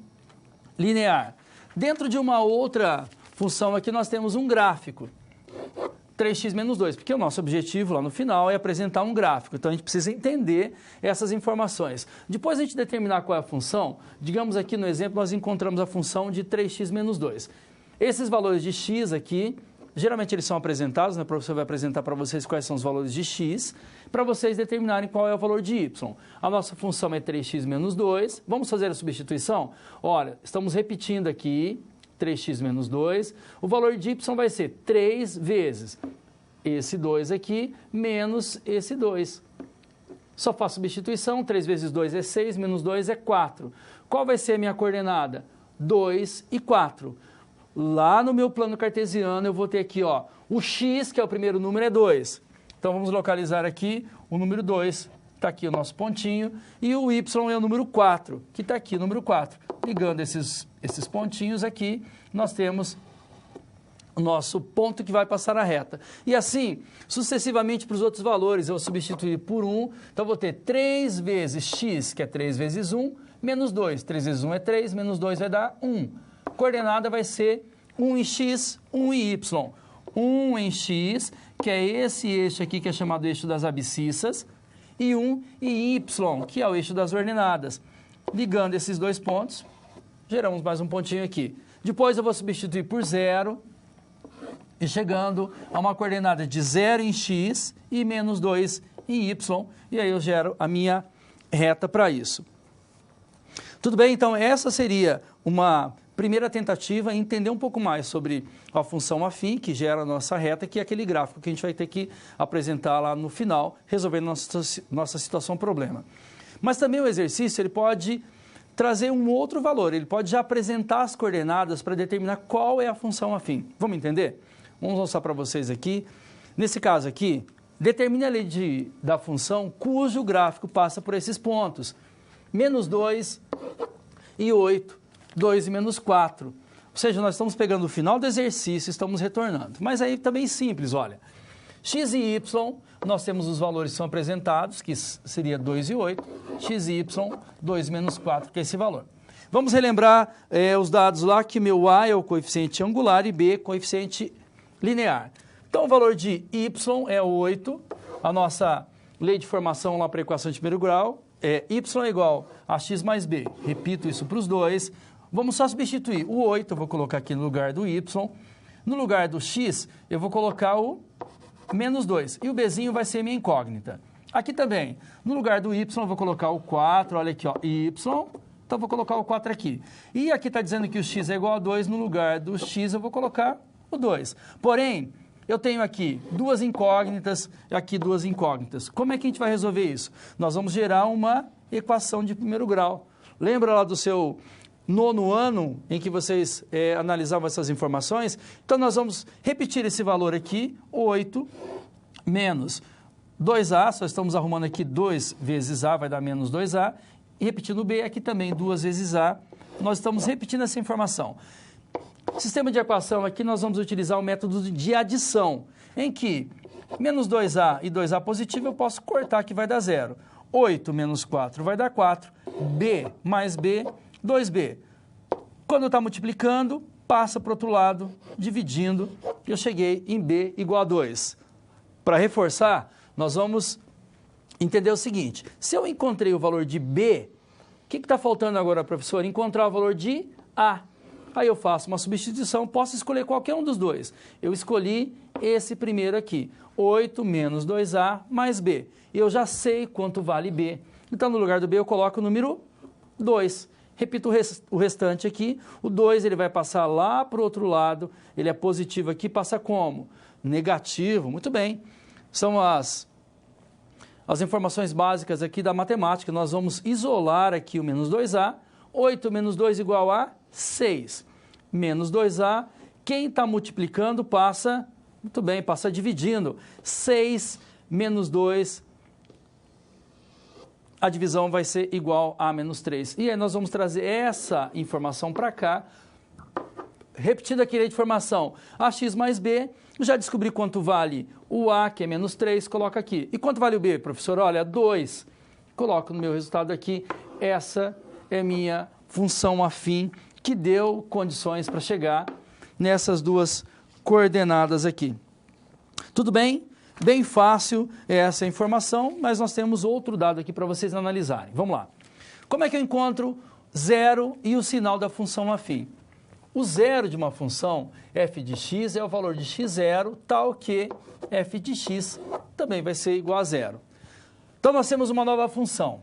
linear. Dentro de uma outra função aqui, nós temos um gráfico, 3x menos 2, porque o nosso objetivo lá no final é apresentar um gráfico. Então, a gente precisa entender essas informações. Depois a gente determinar qual é a função, digamos aqui no exemplo, nós encontramos a função de 3x menos 2. Esses valores de x aqui, geralmente eles são apresentados, né? O professor vai apresentar para vocês quais são os valores de x, para vocês determinarem qual é o valor de y. A nossa função é 3x menos 2. Vamos fazer a substituição? Olha, estamos repetindo aqui, 3x menos 2. O valor de y vai ser 3 vezes esse 2 aqui, menos esse 2. Só faço substituição, 3 vezes 2 é 6, menos 2 é 4. Qual vai ser a minha coordenada? 2 e 4. Lá no meu plano cartesiano eu vou ter aqui, ó, o x, que é o primeiro número, é 2. Então vamos localizar aqui o número 2, está aqui o nosso pontinho, e o y é o número 4, que está aqui o número 4. Ligando esses pontinhos aqui, nós temos o nosso ponto que vai passar a reta. E assim, sucessivamente para os outros valores, eu vou substituir por 1, então eu vou ter 3 vezes x, que é 3 vezes 1, menos 2. 3 vezes 1 é 3, menos 2 vai dar 1. Coordenada vai ser 1 em x, 1 em y. 1 em x, que é esse eixo aqui que é chamado eixo das abscissas, e 1 em y, que é o eixo das ordenadas. Ligando esses dois pontos, geramos mais um pontinho aqui. Depois eu vou substituir por 0, e chegando a uma coordenada de 0 em x e menos 2 em y, e aí eu gero a minha reta para isso. Tudo bem? Então, essa seria uma primeira tentativa em entender um pouco mais sobre a função afim, que gera a nossa reta, que é aquele gráfico que a gente vai ter que apresentar lá no final, resolvendo nossa situação problema. Mas também o exercício ele pode trazer um outro valor, ele pode já apresentar as coordenadas para determinar qual é a função afim. Vamos entender? Vamos mostrar para vocês aqui. Nesse caso aqui, determine a lei da função cujo gráfico passa por esses pontos. Menos 2 e 8. 2 e menos 4. Ou seja, nós estamos pegando o final do exercício e estamos retornando. Mas aí também simples, olha. X e y, nós temos os valores que são apresentados, que seria 2 e 8. X e y, 2 menos 4, que é esse valor. Vamos relembrar os dados lá, que meu A é o coeficiente angular e B coeficiente linear. Então, o valor de y é 8. A nossa lei de formação lá para a equação de primeiro grau é y é igual a x mais b. Repito isso para os dois. Vamos só substituir o 8, eu vou colocar aqui no lugar do y. No lugar do x, eu vou colocar o menos 2. E o bzinho vai ser minha incógnita. Aqui também, no lugar do y, eu vou colocar o 4. Olha aqui, ó, y. Então, eu vou colocar o 4 aqui. E aqui está dizendo que o x é igual a 2. No lugar do x, eu vou colocar o 2. Porém, eu tenho aqui duas incógnitas e aqui duas incógnitas. Como é que a gente vai resolver isso? Nós vamos gerar uma equação de primeiro grau. Lembra lá do seu 9º ano, em que vocês analisavam essas informações? Então, nós vamos repetir esse valor aqui, 8 menos 2A, só estamos arrumando aqui 2 vezes A, vai dar menos 2A. E repetindo B, aqui também 2 vezes A. Nós estamos repetindo essa informação. Sistema de equação, aqui nós vamos utilizar o método de adição, em que menos 2A e 2A positivo eu posso cortar, que vai dar 0. 8 menos 4 vai dar 4. B mais B, 2B. Quando está multiplicando, passa para o outro lado, dividindo, e eu cheguei em B igual a 2. Para reforçar, nós vamos entender o seguinte: se eu encontrei o valor de B, o que está faltando agora, professor? Encontrar o valor de A. Aí eu faço uma substituição, posso escolher qualquer um dos dois. Eu escolhi esse primeiro aqui, 8 menos 2A mais B. E eu já sei quanto vale B. Então, no lugar do B, eu coloco o número 2. Repito o restante aqui. O 2 ele vai passar lá para o outro lado. Ele é positivo aqui, passa como? Negativo. Muito bem. São as informações básicas aqui da matemática. Nós vamos isolar aqui o menos 2A. 8 menos 2 igual a 6. Menos 2A. Quem está multiplicando passa, muito bem, passa dividindo. 6 menos 2, a divisão vai ser igual a menos 3. E aí nós vamos trazer essa informação para cá. Repetindo aqui a informação, AX mais B, já descobri quanto vale o A, que é menos 3, coloca aqui. E quanto vale o B, professor? Olha, 2. Coloco no meu resultado aqui. Essa é minha função afim, que deu condições para chegar nessas duas coordenadas aqui. Tudo bem? Bem fácil essa informação, mas nós temos outro dado aqui para vocês analisarem. Vamos lá. Como é que eu encontro zero e o sinal da função afim? O zero de uma função f de x é o valor de x0, tal que f de x também vai ser igual a zero. Então, nós temos uma nova função.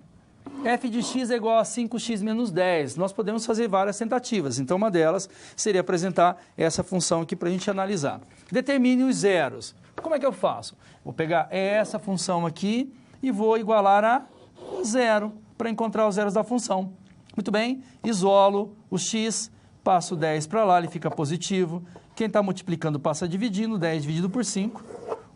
F de x é igual a 5x menos 10. Nós podemos fazer várias tentativas. Então, uma delas seria apresentar essa função aqui para a gente analisar. Determine os zeros. Como é que eu faço? Vou pegar essa função aqui e vou igualar a zero para encontrar os zeros da função. Muito bem, isolo o x, passo 10 para lá, ele fica positivo. Quem está multiplicando passa dividindo, 10 dividido por 5.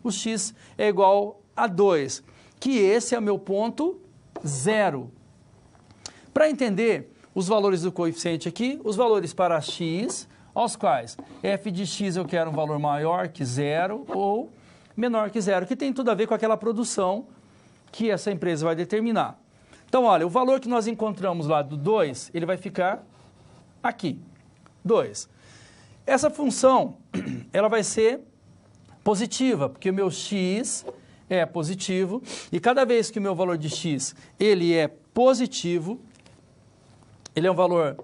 O x é igual a 2, que esse é o meu ponto zero. Para entender os valores do coeficiente aqui, os valores para x, aos quais f de x eu quero um valor maior que zero ou menor que zero, que tem tudo a ver com aquela produção que essa empresa vai determinar. Então, olha, o valor que nós encontramos lá do 2, ele vai ficar aqui, 2. Essa função, ela vai ser positiva, porque o meu x é positivo, e cada vez que o meu valor de x ele é positivo, ele é um valor,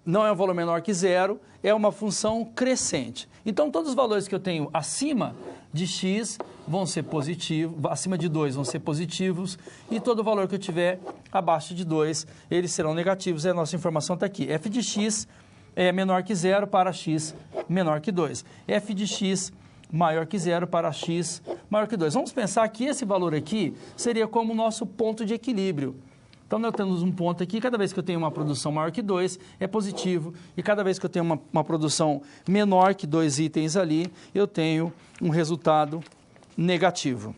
não é um valor menor que zero, é uma função crescente. Então, todos os valores que eu tenho acima de x vão ser positivos, acima de 2 vão ser positivos, e todo valor que eu tiver abaixo de 2, eles serão negativos, e a nossa informação está aqui. F de x é menor que zero para x menor que 2. F de x maior que zero para x maior que 2. Vamos pensar que esse valor aqui seria como o nosso ponto de equilíbrio. Então, nós temos um ponto aqui, cada vez que eu tenho uma produção maior que 2, é positivo, e cada vez que eu tenho uma produção menor que 2 itens ali, eu tenho um resultado negativo.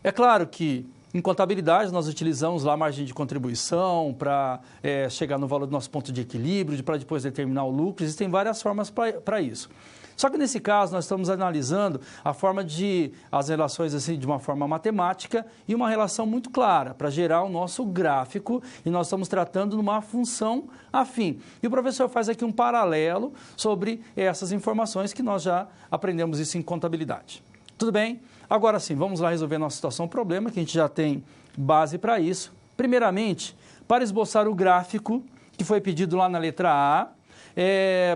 É claro que em contabilidade nós utilizamos lá a margem de contribuição para chegar no valor do nosso ponto de equilíbrio, para depois determinar o lucro, existem várias formas para isso. Só que nesse caso nós estamos analisando a forma as relações assim de uma forma matemática e uma relação muito clara para gerar o nosso gráfico, e nós estamos tratando de uma função afim. E o professor faz aqui um paralelo sobre essas informações que nós já aprendemos isso em contabilidade. Tudo bem? Agora sim, vamos lá resolver nossa situação problema, que a gente já tem base para isso. Primeiramente, para esboçar o gráfico que foi pedido lá na letra A,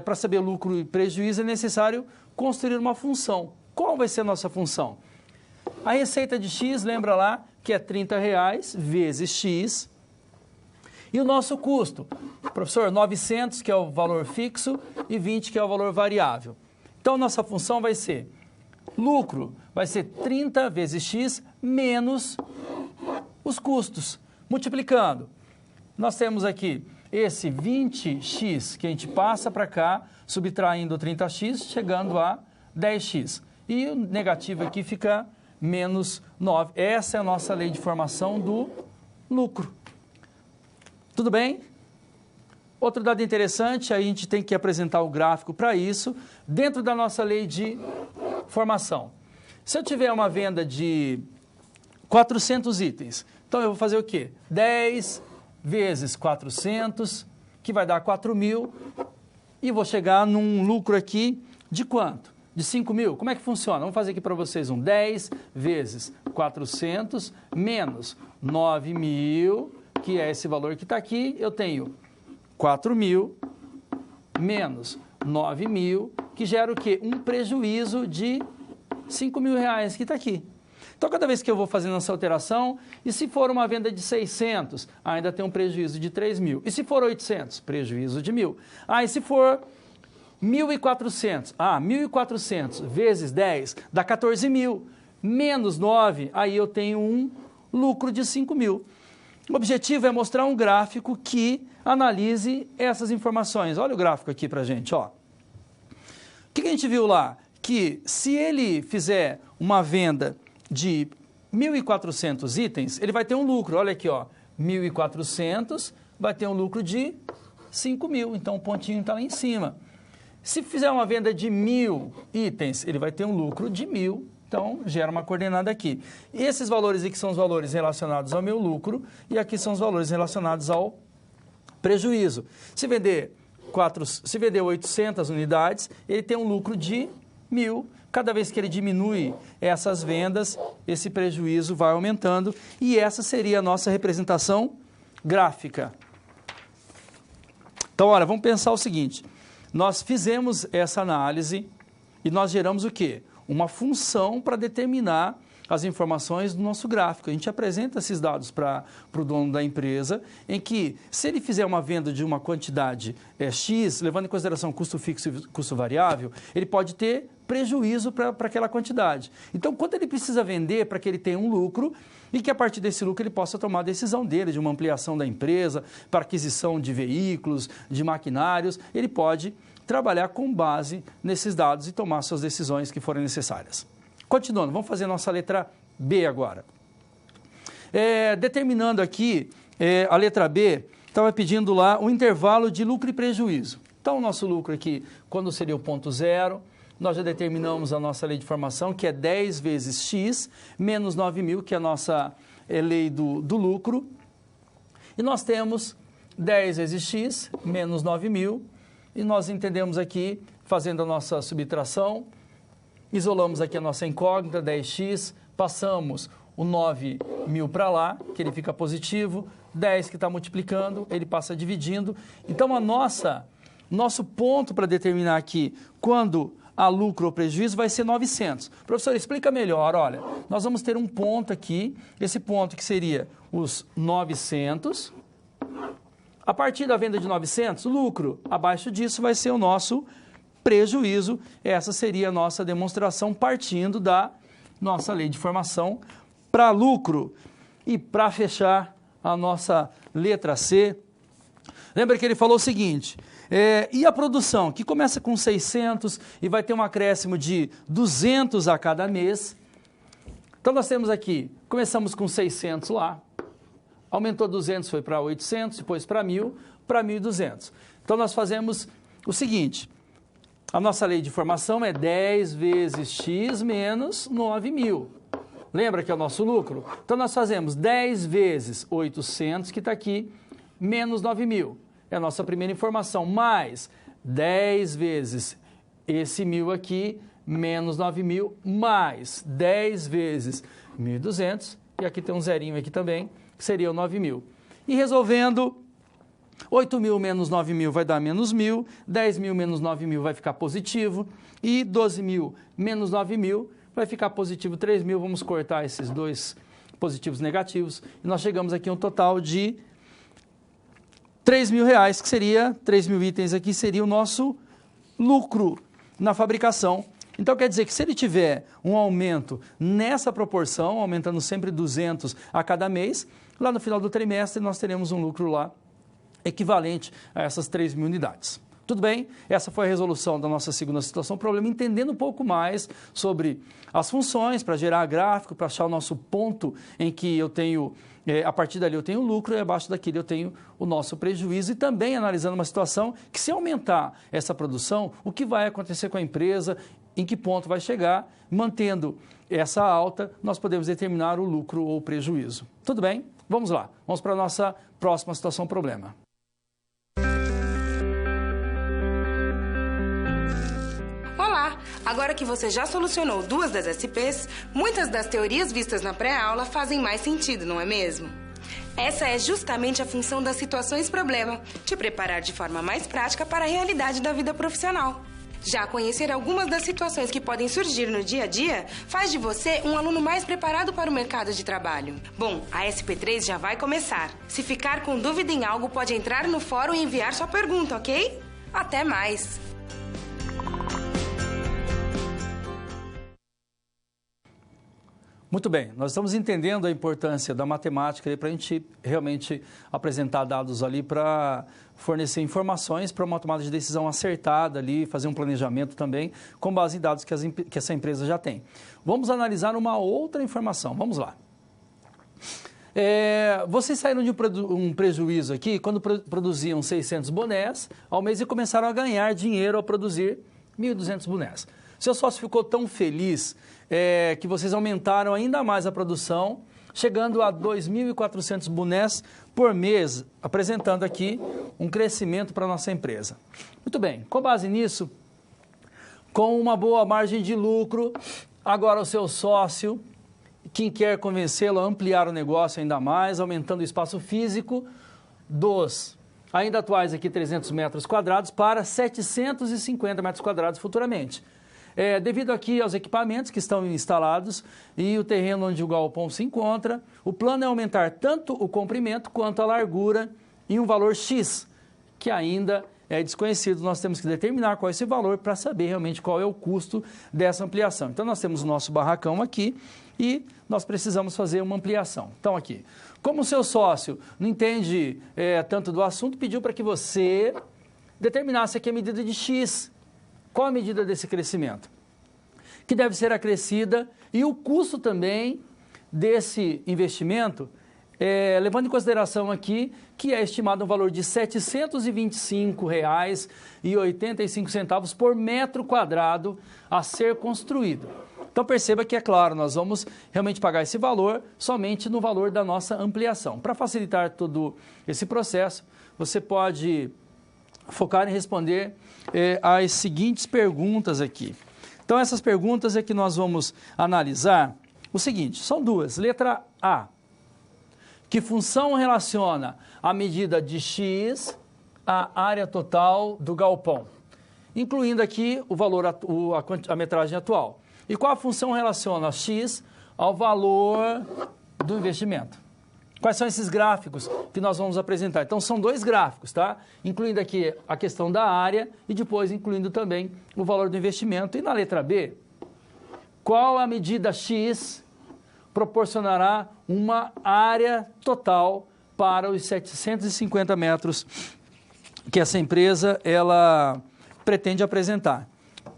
para saber lucro e prejuízo, é necessário construir uma função. Qual vai ser a nossa função? A receita de x, lembra lá, que é R$30 vezes x. E o nosso custo? Professor, 900, que é o valor fixo, e 20, que é o valor variável. Então, nossa função vai ser lucro, vai ser 30 vezes x menos os custos. Multiplicando, nós temos aqui esse 20x que a gente passa para cá, subtraindo 30x, chegando a 10x. e o negativo aqui fica menos 9. Essa é a nossa lei de formação do lucro. Tudo bem? Outro dado interessante, a gente tem que apresentar o gráfico para isso, dentro da nossa lei de formação. Se eu tiver uma venda de 400 itens, então eu vou fazer o quê? 10 vezes 400, que vai dar 4.000, e vou chegar num lucro aqui de quanto? De 5.000. Como é que funciona? Vamos fazer aqui para vocês 10 vezes 400 menos 9.000, que é esse valor que está aqui. Eu tenho 4.000 menos 9.000, que gera o quê? Um prejuízo de R$5.000 que está aqui. Então, cada vez que eu vou fazendo essa alteração, e se for uma venda de 600, ainda tem um prejuízo de 3.000. E se for 800, prejuízo de 1.000. E se for 1.400, 1.400 vezes 10 dá 14.000, menos 9, aí eu tenho um lucro de 5.000. O objetivo é mostrar um gráfico que analise essas informações. Olha o gráfico aqui para a gente, ó. O que a gente viu lá? Que se ele fizer uma venda de 1.400 itens, ele vai ter um lucro. Olha aqui, ó, 1.400 vai ter um lucro de 5.000. Então, o pontinho está lá em cima. Se fizer uma venda de 1.000 itens, ele vai ter um lucro de 1.000. Então, gera uma coordenada aqui. E esses valores aqui são os valores relacionados ao meu lucro e aqui são os valores relacionados ao prejuízo. Se vender 800 unidades, ele tem um lucro de 1.000. Cada vez que ele diminui essas vendas, esse prejuízo vai aumentando. E essa seria a nossa representação gráfica. Então, olha, vamos pensar o seguinte. Nós fizemos essa análise e nós geramos o quê? Uma função para determinar as informações do nosso gráfico. A gente apresenta esses dados para o dono da empresa, em que, se ele fizer uma venda de uma quantidade X, levando em consideração custo fixo e custo variável, ele pode ter prejuízo para aquela quantidade. Então, quanto ele precisa vender para que ele tenha um lucro e que, a partir desse lucro, ele possa tomar a decisão dele de uma ampliação da empresa, para aquisição de veículos, de maquinários, ele pode trabalhar com base nesses dados e tomar suas decisões que forem necessárias. Continuando, vamos fazer a nossa letra B agora. Determinando aqui, a letra B, estava pedindo lá o intervalo de lucro e prejuízo. Então, o nosso lucro aqui, quando seria o ponto zero, nós já determinamos a nossa lei de formação, que é 10 vezes X, menos 9.000, que é a nossa lei do lucro. E nós temos 10 vezes X, menos 9.000, e nós entendemos aqui, fazendo a nossa subtração, isolamos aqui a nossa incógnita, 10x, passamos o 9.000 para lá, que ele fica positivo, 10 que está multiplicando, ele passa dividindo. Então, nosso ponto para determinar aqui quando há lucro ou prejuízo vai ser 900. Professor, explica melhor. Olha, nós vamos ter um ponto aqui, esse ponto que seria os 900. A partir da venda de 900, lucro. Abaixo disso vai ser o nosso prejuízo. Essa seria a nossa demonstração partindo da nossa lei de formação para lucro. E para fechar a nossa letra C, lembra que ele falou o seguinte, e a produção, que começa com 600 e vai ter um acréscimo de 200 a cada mês. Então, nós temos aqui, começamos com 600 lá, aumentou 200, foi para 800, depois para 1.000, para 1.200. Então, nós fazemos o seguinte, a nossa lei de formação é 10 vezes X menos 9.000. Lembra que é o nosso lucro? Então, nós fazemos 10 vezes 800, que está aqui, menos 9.000. É a nossa primeira informação, mais 10 vezes esse 1.000 aqui, menos 9.000, mais 10 vezes 1.200, e aqui tem um zerinho aqui também, que seria o 9.000. E resolvendo, 8.000 menos 9.000 vai dar menos 1.000, 10.000 menos 9.000 vai ficar positivo, e 12.000 menos 9.000 vai ficar positivo 3.000. Vamos cortar esses dois positivos e negativos, e nós chegamos aqui a um total de R$3.000, que seria, 3.000 itens aqui, seria o nosso lucro na fabricação. Então, quer dizer que se ele tiver um aumento nessa proporção, aumentando sempre 200 a cada mês, lá no final do trimestre nós teremos um lucro lá equivalente a essas 3.000 unidades. Tudo bem? Essa foi a resolução da nossa segunda situação problema, entendendo um pouco mais sobre as funções para gerar gráfico, para achar o nosso ponto em que eu tenho, a partir dali eu tenho lucro e abaixo daquele eu tenho o nosso prejuízo, e também analisando uma situação que, se aumentar essa produção, o que vai acontecer com a empresa, em que ponto vai chegar, mantendo essa alta, nós podemos determinar o lucro ou o prejuízo. Tudo bem? Vamos lá, vamos para a nossa próxima situação problema. Olá! Agora que você já solucionou 2 das SPs, muitas das teorias vistas na pré-aula fazem mais sentido, não é mesmo? Essa é justamente a função das situações problema, te preparar de forma mais prática para a realidade da vida profissional. Já conhecer algumas das situações que podem surgir no dia a dia faz de você um aluno mais preparado para o mercado de trabalho. Bom, a SP3 já vai começar. Se ficar com dúvida em algo, pode entrar no fórum e enviar sua pergunta, ok? Até mais! Muito bem, nós estamos entendendo a importância da matemática para a gente realmente apresentar dados ali para fornecer informações para uma tomada de decisão acertada ali, fazer um planejamento também com base em dados que essa empresa já tem. Vamos analisar uma outra informação, vamos lá. Vocês saíram de um prejuízo aqui quando produziam 600 bonés ao mês e começaram a ganhar dinheiro ao produzir 1.200 bonés. Seu sócio ficou tão feliz que vocês aumentaram ainda mais a produção, chegando a 2.400 bonés por mês, apresentando aqui um crescimento para a nossa empresa. Muito bem, com base nisso, com uma boa margem de lucro, agora o seu sócio, quem quer convencê-lo a ampliar o negócio ainda mais, aumentando o espaço físico dos ainda atuais aqui 300 metros quadrados para 750 metros quadrados futuramente. Devido aqui aos equipamentos que estão instalados e o terreno onde o galpão se encontra, o plano é aumentar tanto o comprimento quanto a largura em um valor X, que ainda é desconhecido. Nós temos que determinar qual é esse valor para saber realmente qual é o custo dessa ampliação. Então, nós temos o nosso barracão aqui e nós precisamos fazer uma ampliação. Então, aqui, como o seu sócio não entende tanto do assunto, pediu para que você determinasse aqui a medida de X. Qual a medida desse crescimento? Que deve ser acrescida e o custo também desse investimento, levando em consideração aqui que é estimado um valor de R$ 725,85 por metro quadrado a ser construído. Então perceba que, é claro, nós vamos realmente pagar esse valor somente no valor da nossa ampliação. Para facilitar todo esse processo, você pode focar em responder as seguintes perguntas aqui. Então, essas perguntas é que nós vamos analisar o seguinte, são duas. Letra A, que função relaciona a medida de X à área total do galpão, incluindo aqui o valor, a metragem atual. E qual a função relaciona X ao valor do investimento? Quais são esses gráficos que nós vamos apresentar? Então, são 2 gráficos, tá? Incluindo aqui a questão da área e depois incluindo também o valor do investimento. E na letra B, qual a medida X proporcionará uma área total para os 750 metros que essa empresa ela pretende apresentar?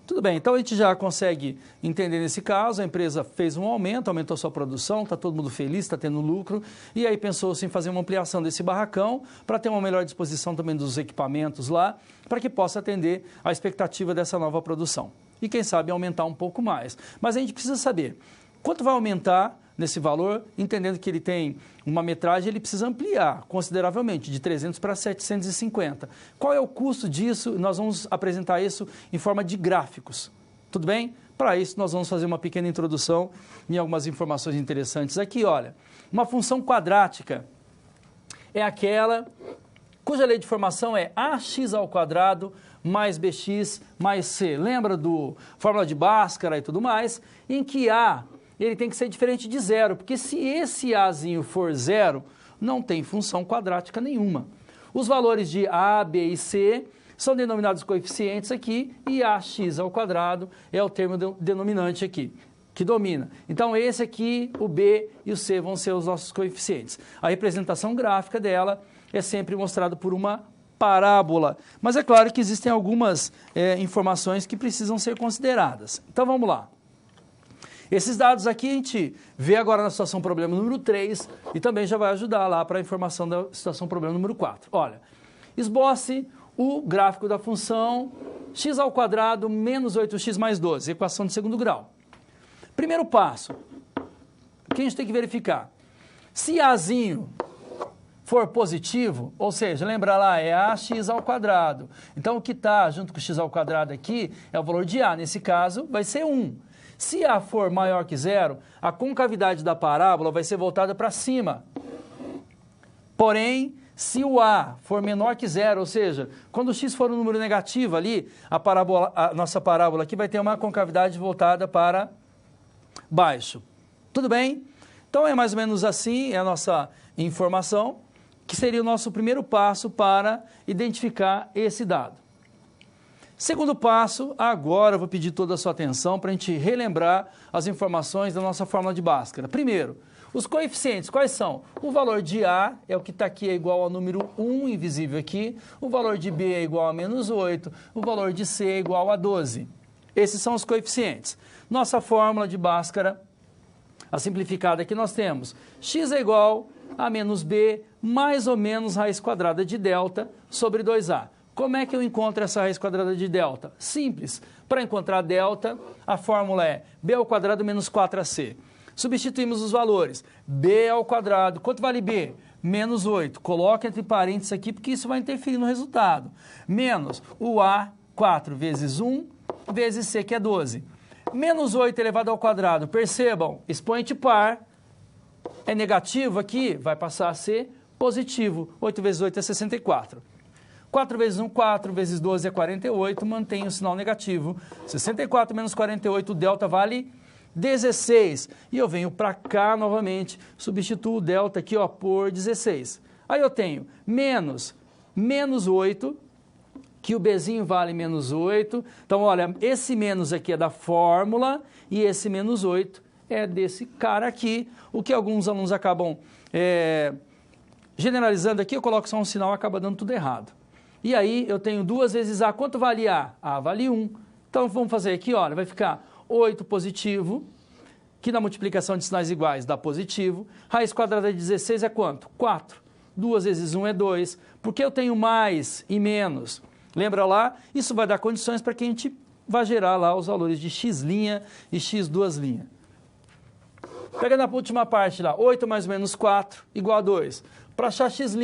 Tudo bem, então a gente já consegue entender nesse caso, a empresa fez um aumento, aumentou sua produção, está todo mundo feliz, está tendo lucro, e aí pensou-se em fazer uma ampliação desse barracão para ter uma melhor disposição também dos equipamentos lá, para que possa atender a expectativa dessa nova produção. E quem sabe aumentar um pouco mais. Mas a gente precisa saber quanto vai aumentar nesse valor, entendendo que ele tem uma metragem, ele precisa ampliar consideravelmente, de 300 para 750. Qual é o custo disso? Nós vamos apresentar isso em forma de gráficos. Tudo bem? Para isso, nós vamos fazer uma pequena introdução e algumas informações interessantes aqui. Olha, uma função quadrática é aquela cuja lei de formação é ax ao quadrado mais bx mais c. Lembra do fórmula de Bhaskara e tudo mais? Em que A ele tem que ser diferente de zero, porque se esse Azinho for zero, não tem função quadrática nenhuma. Os valores de A, B e C são denominados coeficientes aqui, e ax ao quadrado é o termo denominante aqui, que domina. Então, esse aqui, o B e o C vão ser os nossos coeficientes. A representação gráfica dela é sempre mostrada por uma parábola. Mas é claro que existem algumas informações que precisam ser consideradas. Então vamos lá. Esses dados aqui a gente vê agora na situação problema número 3 e também já vai ajudar lá para a informação da situação problema número 4. Olha, esboce o gráfico da função x ao quadrado menos 8x mais 12, equação de segundo grau. Primeiro passo, o que a gente tem que verificar? Se Azinho for positivo, ou seja, lembra lá, é ax ao quadrado. Então, o que está junto com x ao quadrado aqui é o valor de a. Nesse caso, vai ser 1. Se a for maior que 0, a concavidade da parábola vai ser voltada para cima. Porém, se o a for menor que 0, ou seja, quando o x for um número negativo ali, a nossa parábola aqui vai ter uma concavidade voltada para baixo. Tudo bem? Então, é mais ou menos assim, é a nossa informação, que seria o nosso primeiro passo para identificar esse dado. Segundo passo, agora eu vou pedir toda a sua atenção para a gente relembrar as informações da nossa fórmula de Bhaskara. Primeiro, os coeficientes, quais são? O valor de A é o que está aqui, é igual ao número 1, invisível aqui. O valor de B é igual a menos 8. O valor de C é igual a 12. Esses são os coeficientes. Nossa fórmula de Bhaskara, a simplificada que nós temos, x é igual a menos b mais ou menos raiz quadrada de delta sobre 2a. Como é que eu encontro essa raiz quadrada de delta? Simples. Para encontrar delta, a fórmula é b ao quadrado menos 4ac. Substituímos os valores. B ao quadrado, quanto vale b? Menos 8. Coloca entre parênteses aqui, porque isso vai interferir no resultado. Menos o a, 4 vezes 1, vezes c, que é 12. Menos 8 elevado ao quadrado, percebam, expoente par, é negativo aqui, vai passar a ser positivo. 8 vezes 8 é 64. 4 vezes 1, 4 vezes 12 é 48, mantém o sinal negativo. 64 menos 48, o delta vale 16. E eu venho para cá novamente, substituo o delta aqui ó, por 16. Aí eu tenho menos 8, que o Bzinho vale menos 8. Então, olha, esse menos aqui é da fórmula e esse menos 8 é desse cara aqui. O que alguns alunos acabam generalizando aqui, eu coloco só um sinal e acaba dando tudo errado. E aí eu tenho 2 vezes A. Quanto vale A? A vale 1. Então vamos fazer aqui, olha, vai ficar 8 positivo, que na multiplicação de sinais iguais dá positivo. Raiz quadrada de 16 é quanto? 4. 2 vezes 1 é 2. Porque eu tenho mais e menos. Lembra lá? Isso vai dar condições para que a gente vá gerar lá os valores de x' e x2'. Pegando a última parte lá, 8 mais ou menos 4 igual a 2. Para achar x',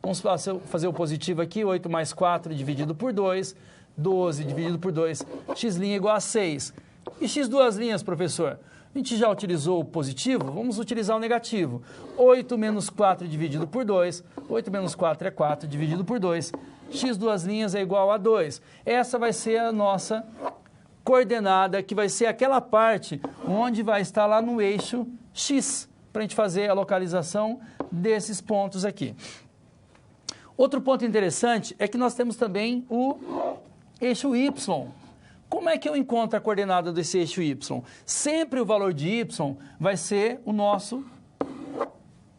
vamos fazer o positivo aqui, 8 mais 4 dividido por 2, 12 dividido por 2, x' igual a 6. E x2', professor? A gente já utilizou o positivo, vamos utilizar o negativo. 8 menos 4 dividido por 2, 8 menos 4 é 4 dividido por 2, x2' é igual a 2. Essa vai ser a nossa coordenada, que vai ser aquela parte onde vai estar lá no eixo x, para a gente fazer a localização desses pontos aqui. Outro ponto interessante é que nós temos também o eixo y. Como é que eu encontro a coordenada desse eixo y? Sempre o valor de y vai ser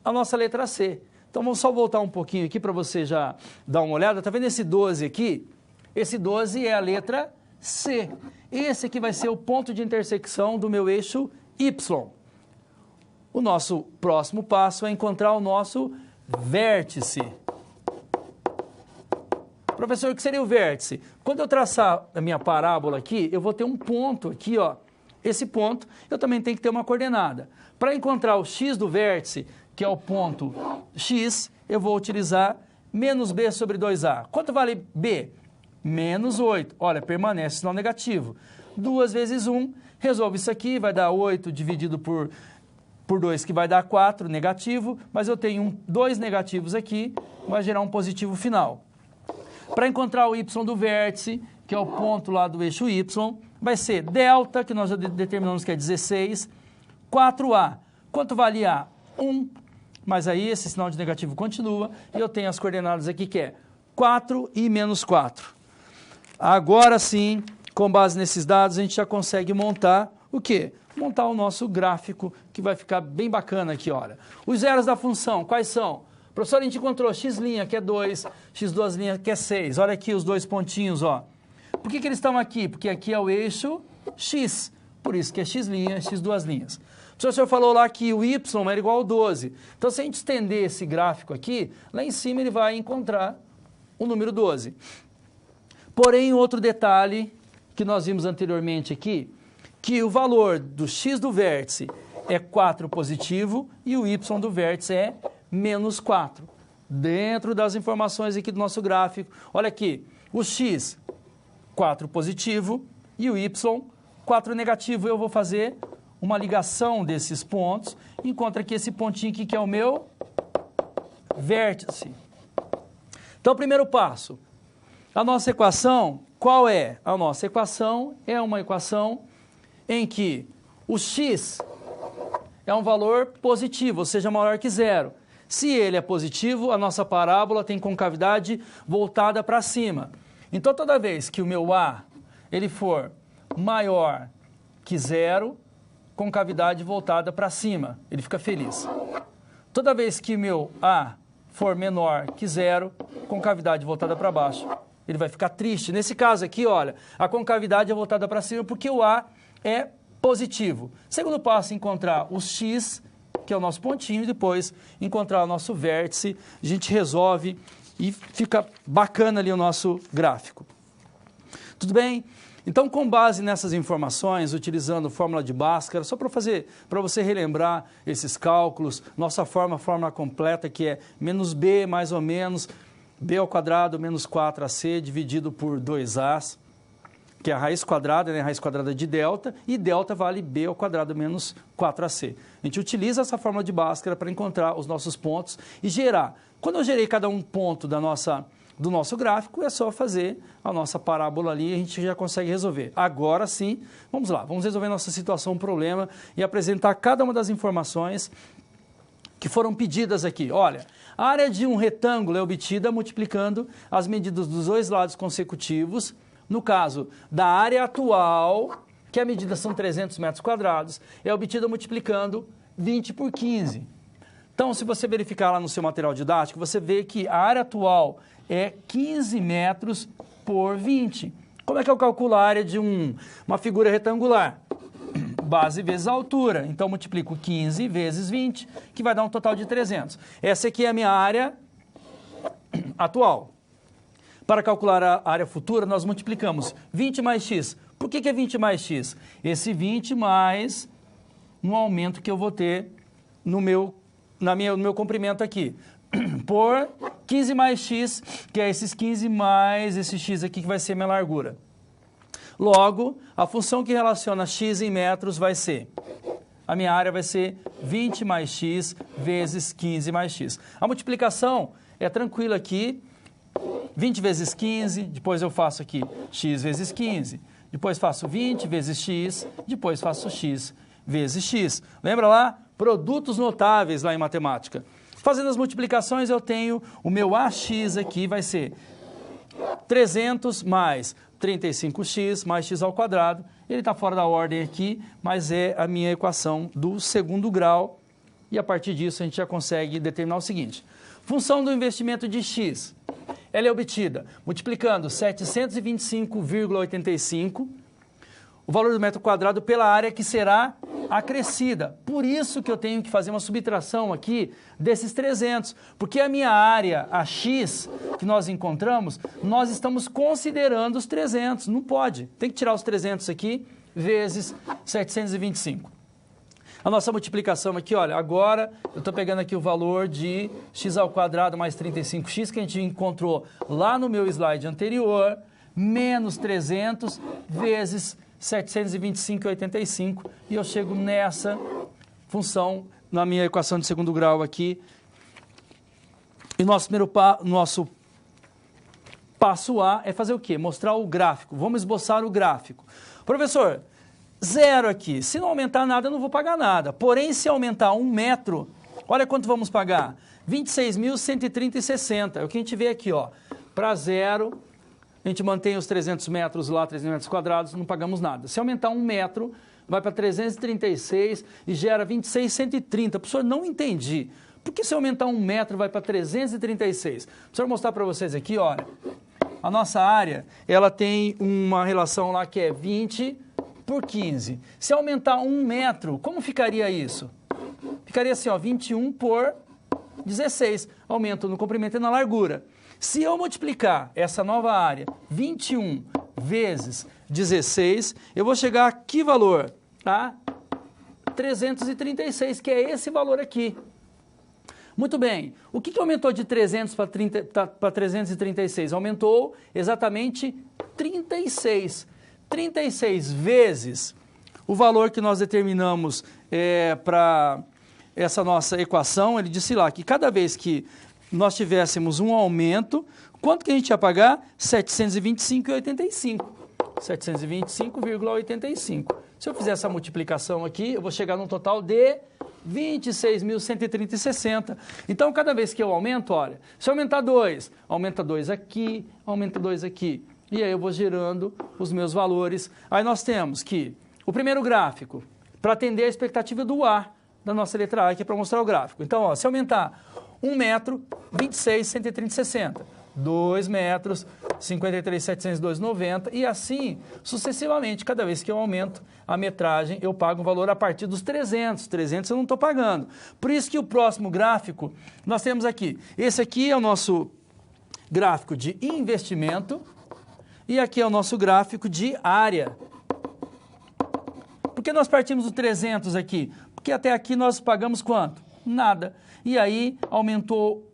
a nossa letra C. Então vamos só voltar um pouquinho aqui para você já dar uma olhada. Está vendo esse 12 aqui? Esse 12 é a letra C. Esse aqui vai ser o ponto de intersecção do meu eixo y. O nosso próximo passo é encontrar o nosso vértice. Professor, o que seria o vértice? Quando eu traçar a minha parábola aqui, eu vou ter um ponto aqui, ó. Esse ponto, eu também tenho que ter uma coordenada. Para encontrar o x do vértice, que é o ponto x, eu vou utilizar menos b sobre 2a. Quanto vale b? Menos 8. Olha, permanece o sinal negativo. 2 vezes 1, resolve isso aqui, vai dar 8 dividido por 2, que vai dar 4, negativo, mas eu tenho 2 negativos aqui, vai gerar um positivo final. Para encontrar o y do vértice, que é o ponto lá do eixo y, vai ser delta, que nós já determinamos que é 16, 4a. Quanto vale a? 1. Mas aí esse sinal de negativo continua, e eu tenho as coordenadas aqui, que é 4 e menos 4. Agora sim, com base nesses dados, a gente já consegue montar o quê? Montar o nosso gráfico, que vai ficar bem bacana aqui, olha. Os zeros da função, quais são? Professor, a gente encontrou x', que é 2, x2', que é 6. Olha aqui os dois pontinhos, ó. Por que eles estão aqui? Porque aqui é o eixo x, por isso que é x', x2'. O senhor falou lá que o y era igual ao 12. Então, se a gente estender esse gráfico aqui, lá em cima ele vai encontrar o número 12. Porém, outro detalhe que nós vimos anteriormente aqui, que o valor do x do vértice é 4 positivo e o y do vértice é menos 4. Dentro das informações aqui do nosso gráfico, olha aqui, o x, 4 positivo e o y, 4 negativo. Eu vou fazer uma ligação desses pontos, encontra aqui esse pontinho aqui que é o meu vértice. Então, primeiro passo, a nossa equação, qual é? A nossa equação é uma equação em que o x é um valor positivo, ou seja, maior que zero. Se ele é positivo, a nossa parábola tem concavidade voltada para cima. Então, toda vez que o meu A ele for maior que zero, concavidade voltada para cima, ele fica feliz. Toda vez que o meu A for menor que zero, concavidade voltada para baixo, ele vai ficar triste. Nesse caso aqui, olha, a concavidade é voltada para cima porque o A é positivo. Segundo passo, encontrar o x, que é o nosso pontinho, e depois encontrar o nosso vértice. A gente resolve e fica bacana ali o nosso gráfico. Tudo bem? Então, com base nessas informações, utilizando fórmula de Bhaskara, só para você relembrar esses cálculos, nossa fórmula completa, que é menos b mais ou menos b ao quadrado menos 4ac dividido por 2a, que é a raiz quadrada, né? A raiz quadrada de delta, e delta vale b ao quadrado menos 4ac. A gente utiliza essa fórmula de Bhaskara para encontrar os nossos pontos e gerar. Quando eu gerei cada um ponto do nosso gráfico, é só fazer a nossa parábola ali e a gente já consegue resolver. Agora sim, vamos lá, vamos resolver nossa situação, problema e apresentar cada uma das informações que foram pedidas aqui. Olha, a área de um retângulo é obtida multiplicando as medidas dos dois lados consecutivos. No caso da área atual, que a medida são 300 metros quadrados, é obtida multiplicando 20 por 15. Então, se você verificar lá no seu material didático, você vê que a área atual é 15 metros por 20. Como é que eu calculo a área de uma figura retangular? Base vezes a altura. Então, multiplico 15 vezes 20, que vai dar um total de 300. Essa aqui é a minha área atual. Para calcular a área futura, nós multiplicamos 20 mais x. Por que é 20 mais x? Esse 20 mais um aumento que eu vou ter no meu comprimento aqui. Por 15 mais x, que é esses 15 mais esse x aqui, que vai ser minha largura. Logo, a função que relaciona x em metros vai ser, a minha área vai ser 20 mais x vezes 15 mais x. A multiplicação é tranquila aqui, 20 vezes 15, depois eu faço aqui x vezes 15, depois faço 20 vezes x, depois faço x vezes x. Lembra lá? Produtos notáveis lá em matemática. Fazendo as multiplicações, eu tenho o meu AX aqui, vai ser 300 mais 35x mais x ao quadrado. Ele está fora da ordem aqui, mas é a minha equação do segundo grau. E a partir disso, a gente já consegue determinar o seguinte. Função do investimento de x, ela é obtida multiplicando 725,85, o valor do metro quadrado pela área que será acrescida. Por isso que eu tenho que fazer uma subtração aqui desses 300, porque a minha área, a x, que nós encontramos, nós estamos considerando os 300, não pode. Tem que tirar os 300 aqui, vezes 725. A nossa multiplicação aqui, olha, agora eu estou pegando aqui o valor de x ao quadrado mais 35x, que a gente encontrou lá no meu slide anterior, menos 300 vezes 725,85, e eu chego nessa função, na minha equação de segundo grau aqui. E nosso passo A é fazer o quê? Mostrar o gráfico. Vamos esboçar o gráfico. Professor, zero aqui. Se não aumentar nada, eu não vou pagar nada. Porém, se aumentar 1 metro, olha quanto vamos pagar. 26.130,60. É o que a gente vê aqui, ó. Para zero, a gente mantém os 300 metros lá, 300 metros quadrados, não pagamos nada. Se aumentar 1 metro, vai para 336 e gera 26.130. Professor, não entendi. Por que se aumentar 1 metro vai para 336? Deixa eu mostrar para vocês aqui, olha. A nossa área, ela tem uma relação lá que é 20 por 15. Se aumentar 1 metro, como ficaria isso? Ficaria assim, ó, 21 por 16. Aumento no comprimento e na largura. Se eu multiplicar essa nova área, 21 vezes 16, eu vou chegar a que valor? A 336, que é esse valor aqui. Muito bem. O que aumentou de 300 para 336? Aumentou exatamente 36. 36 vezes o valor que nós determinamos para essa nossa equação. Ele disse lá que cada vez que nós tivéssemos um aumento, quanto que a gente ia pagar? 725,85. 725,85. Se eu fizer essa multiplicação aqui, eu vou chegar num total de 26.130,60. Então, cada vez que eu aumento, olha, se eu aumentar 2, aumenta 2 aqui, aumenta 2 aqui. E aí eu vou gerando os meus valores. Aí nós temos que o primeiro gráfico, para atender a expectativa do A da nossa letra A, que é para mostrar o gráfico. Então, ó, se aumentar 1 metro, 26.130,60. 2 metros, 53.702,90 e assim sucessivamente. Cada vez que eu aumento a metragem, eu pago um valor a partir dos 300. 300 eu não estou pagando. Por isso que o próximo gráfico, nós temos aqui. Esse aqui é o nosso gráfico de investimento e aqui é o nosso gráfico de área. Por que nós partimos do 300 aqui? Porque até aqui nós pagamos quanto? Nada. E aí aumentou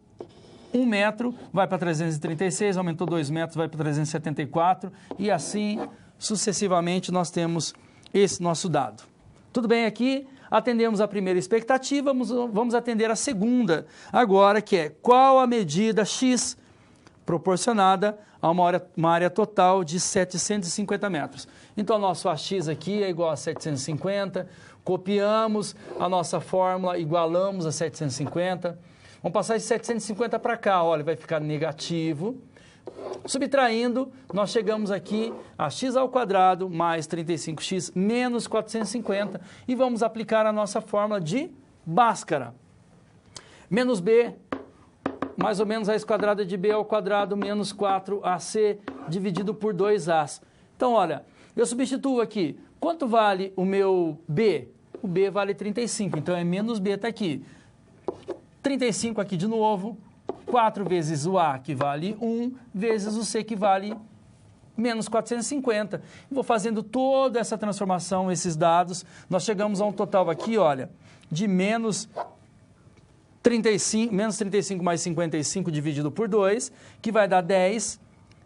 1 metro, vai para 336, aumentou 2 metros, vai para 374 e assim sucessivamente nós temos esse nosso dado. Tudo bem aqui? Atendemos a primeira expectativa, vamos atender a segunda agora, que é qual a medida X proporcionada a uma área total de 750 metros. Então, nosso AX aqui é igual a 750, copiamos a nossa fórmula, igualamos a 750, vamos passar esse 750 para cá, olha, vai ficar negativo. Subtraindo, nós chegamos aqui a x ao quadrado mais 35x menos 450 e vamos aplicar a nossa fórmula de Bhaskara. Menos b, mais ou menos raiz quadrada de b ao quadrado menos 4ac dividido por 2a. Então, olha, eu substituo aqui. Quanto vale o meu b? O b vale 35, então é menos b, está aqui. 35 aqui de novo, 4 vezes o A, que vale 1, vezes o C, que vale menos 450. Vou fazendo toda essa transformação, esses dados, nós chegamos a um total aqui, olha, de menos 35 mais 55 dividido por 2, que vai dar 10.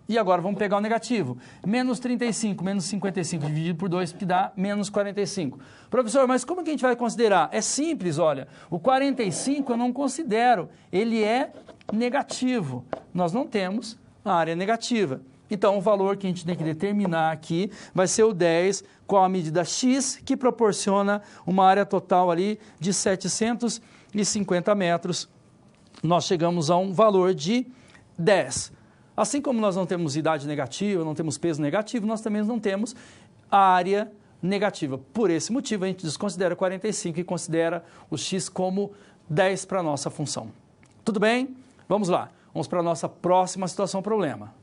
E agora vamos pegar o negativo. Menos 35, menos 55 dividido por 2, que dá menos 45. Professor, mas como que a gente vai considerar? É simples, olha. O 45 eu não considero. Ele é negativo. Nós não temos a área negativa. Então, o valor que a gente tem que determinar aqui vai ser o 10 com a medida X, que proporciona uma área total ali de 750 metros. Nós chegamos a um valor de 10. Assim como nós não temos idade negativa, não temos peso negativo, nós também não temos a área negativa. Por esse motivo, a gente desconsidera 45 e considera o x como 10 para a nossa função. Tudo bem? Vamos lá. Vamos para a nossa próxima situação problema.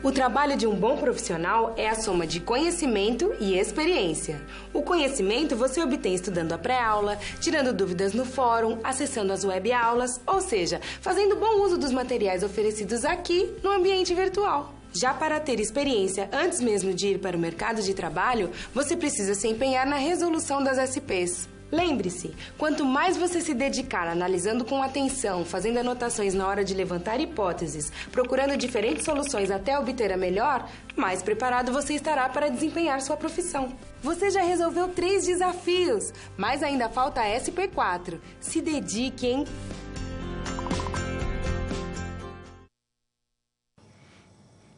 O trabalho de um bom profissional é a soma de conhecimento e experiência. O conhecimento você obtém estudando a pré-aula, tirando dúvidas no fórum, acessando as web-aulas, ou seja, fazendo bom uso dos materiais oferecidos aqui no ambiente virtual. Já para ter experiência antes mesmo de ir para o mercado de trabalho, você precisa se empenhar na resolução das SPs. Lembre-se, quanto mais você se dedicar analisando com atenção, fazendo anotações na hora de levantar hipóteses, procurando diferentes soluções até obter a melhor, mais preparado você estará para desempenhar sua profissão. Você já resolveu 3 desafios, mas ainda falta a SP4. Se dedique, hein?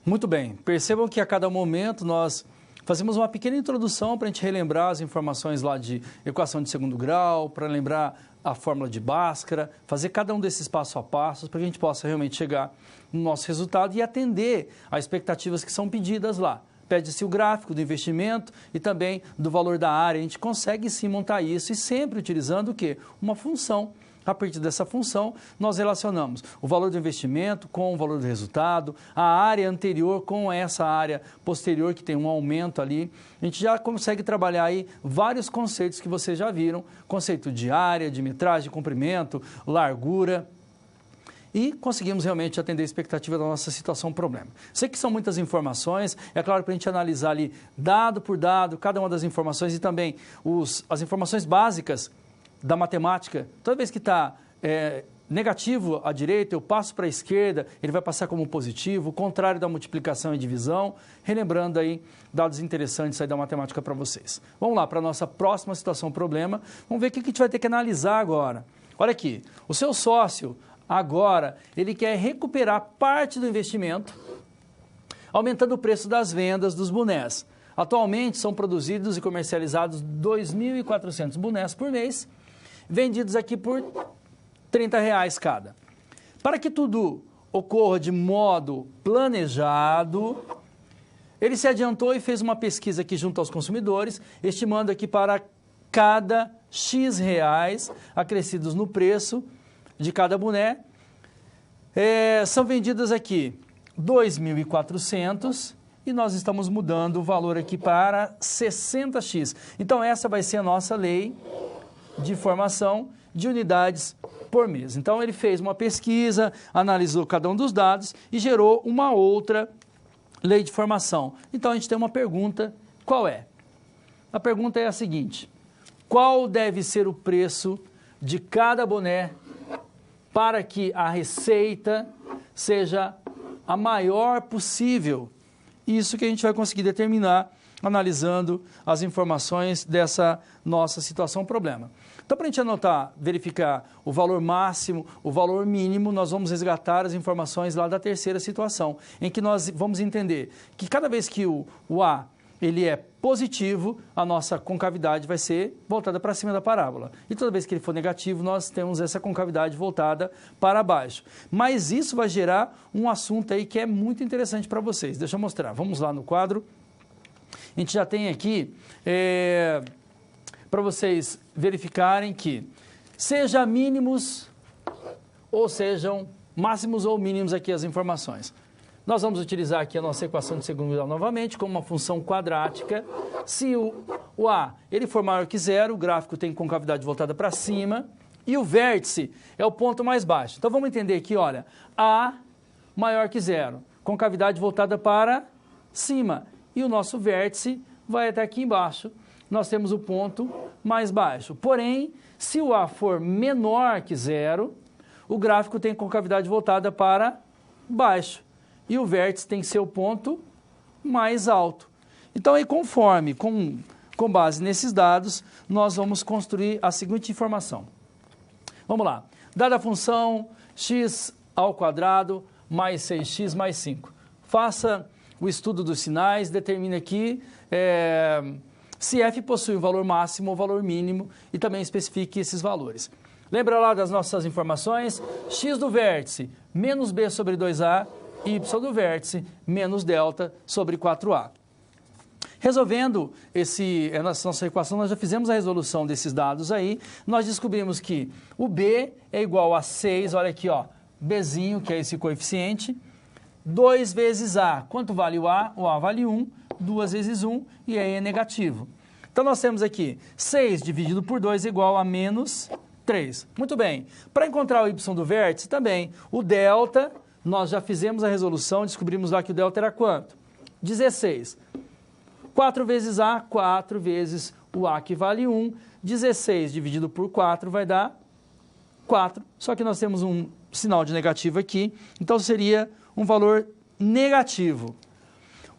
Muito bem. Percebam que a cada momento nós fazemos uma pequena introdução para a gente relembrar as informações lá de equação de segundo grau, para lembrar a fórmula de Bhaskara, fazer cada um desses passo a passo para que a gente possa realmente chegar no nosso resultado e atender às expectativas que são pedidas lá. pede-se o gráfico do investimento e também do valor da área. A gente consegue sim montar isso e sempre utilizando o quê? Uma função. A partir dessa função, nós relacionamos o valor do investimento com o valor do resultado, a área anterior com essa área posterior, que tem um aumento ali. A gente já consegue trabalhar aí vários conceitos que vocês já viram, conceito de área, de metragem, comprimento, largura, e conseguimos realmente atender a expectativa da nossa situação problema. Sei que são muitas informações, é claro, para a gente analisar ali dado por dado, cada uma das informações e também as informações básicas da matemática. Toda vez que está negativo à direita, eu passo para a esquerda, ele vai passar como positivo, o contrário da multiplicação e divisão, relembrando aí dados interessantes aí da matemática para vocês. Vamos lá para a nossa próxima situação problema, vamos ver o que a gente vai ter que analisar agora. Olha aqui, o seu sócio agora, ele quer recuperar parte do investimento, aumentando o preço das vendas dos bonés. Atualmente são produzidos e comercializados 2.400 bonés por mês, vendidos aqui por R$30 cada. Para que tudo ocorra de modo planejado, ele se adiantou e fez uma pesquisa aqui junto aos consumidores, estimando aqui para cada X reais acrescidos no preço de cada boné, são vendidas aqui 2.400 e nós estamos mudando o valor aqui para 60x. Então essa vai ser a nossa lei de formação de unidades por mês. Então ele fez uma pesquisa, analisou cada um dos dados e gerou uma outra lei de formação. Então a gente tem uma pergunta, qual é? A pergunta é a seguinte: qual deve ser o preço de cada boné para que a receita seja a maior possível? Isso que a gente vai conseguir determinar analisando as informações dessa nossa situação problema. Então, para a gente anotar, verificar o valor máximo, o valor mínimo, nós vamos resgatar as informações lá da terceira situação, em que nós vamos entender que cada vez que o A ele é positivo, a nossa concavidade vai ser voltada para cima da parábola. E toda vez que ele for negativo, nós temos essa concavidade voltada para baixo. Mas isso vai gerar um assunto aí que é muito interessante para vocês. Deixa eu mostrar. Vamos lá no quadro. A gente já tem aqui, para vocês verificarem que seja mínimos ou sejam máximos ou mínimos aqui as informações. Nós vamos utilizar aqui a nossa equação de segundo grau novamente como uma função quadrática. Se o A ele for maior que zero, o gráfico tem concavidade voltada para cima e o vértice é o ponto mais baixo. Então vamos entender aqui, olha, A maior que zero, concavidade voltada para cima e o nosso vértice vai até aqui embaixo. Nós temos o ponto mais baixo. Porém, se o A for menor que zero, o gráfico tem concavidade voltada para baixo. E o vértice tem que ser o ponto mais alto. Então, aí, conforme, com base nesses dados, nós vamos construir a seguinte informação. Vamos lá. Dada a função x ao quadrado mais 6x mais 5. Faça o estudo dos sinais, determine aqui se f possui um valor máximo ou valor mínimo e também especifique esses valores. Lembra lá das nossas informações? X do vértice menos b sobre 2a, y do vértice menos delta sobre 4a. Resolvendo essa nossa equação, nós já fizemos a resolução desses dados aí, nós descobrimos que o b é igual a 6, olha aqui, ó, bzinho, que é esse coeficiente, 2 vezes a. Quanto vale o a? O a vale 1, 2 vezes 1, e aí é negativo. Então nós temos aqui 6 dividido por 2 é igual a menos 3. Muito bem. Para encontrar o y do vértice também, o delta, nós já fizemos a resolução, descobrimos lá que o delta era quanto? 16. 4 vezes a, 4 vezes o a, que vale 1. 16 dividido por 4 vai dar 4. Só que nós temos um sinal de negativo aqui, então seria um valor negativo.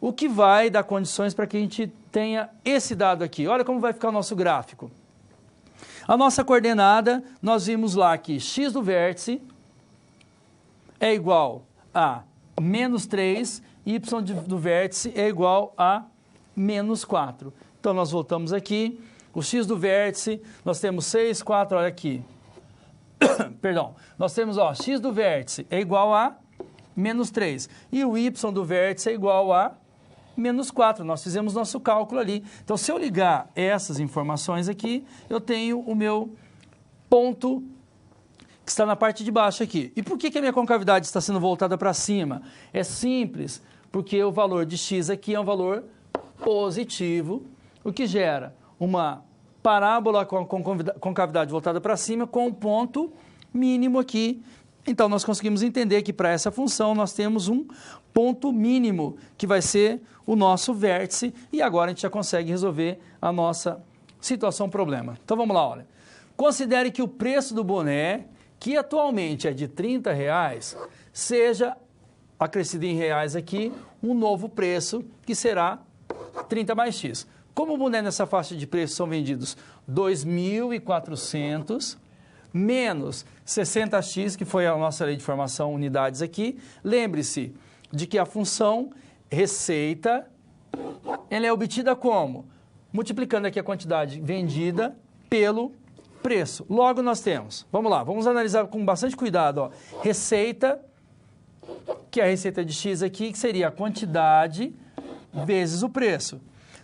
O que vai dar condições para que a gente tenha esse dado aqui. Olha como vai ficar o nosso gráfico. A nossa coordenada, nós vimos lá que x do vértice é igual a menos 3, y do vértice é igual a menos 4. Então, nós voltamos aqui, o x do vértice, nós temos 6, 4, olha aqui. Perdão, nós temos, ó, x do vértice é igual a menos 3. E o y do vértice é igual a menos 4. Nós fizemos nosso cálculo ali. Então, se eu ligar essas informações aqui, eu tenho o meu ponto que está na parte de baixo aqui. E por que a minha concavidade está sendo voltada para cima? É simples, porque o valor de x aqui é um valor positivo, o que gera uma parábola com a concavidade voltada para cima com um ponto mínimo aqui. Então, nós conseguimos entender que para essa função nós temos um ponto mínimo, que vai ser o nosso vértice, e agora a gente já consegue resolver a nossa situação problema. Então, vamos lá, olha. Considere que o preço do boné, que atualmente é de R$30, seja acrescido em reais aqui, um novo preço, que será 30 mais X. Como o boné nessa faixa de preço são vendidos 2.400, menos 60x, que foi a nossa lei de formação unidades aqui, lembre-se de que a função receita, ela é obtida como? Multiplicando aqui a quantidade vendida pelo preço. Logo nós temos, vamos lá, vamos analisar com bastante cuidado, ó. Receita, que é a receita de x aqui, que seria a quantidade vezes o preço.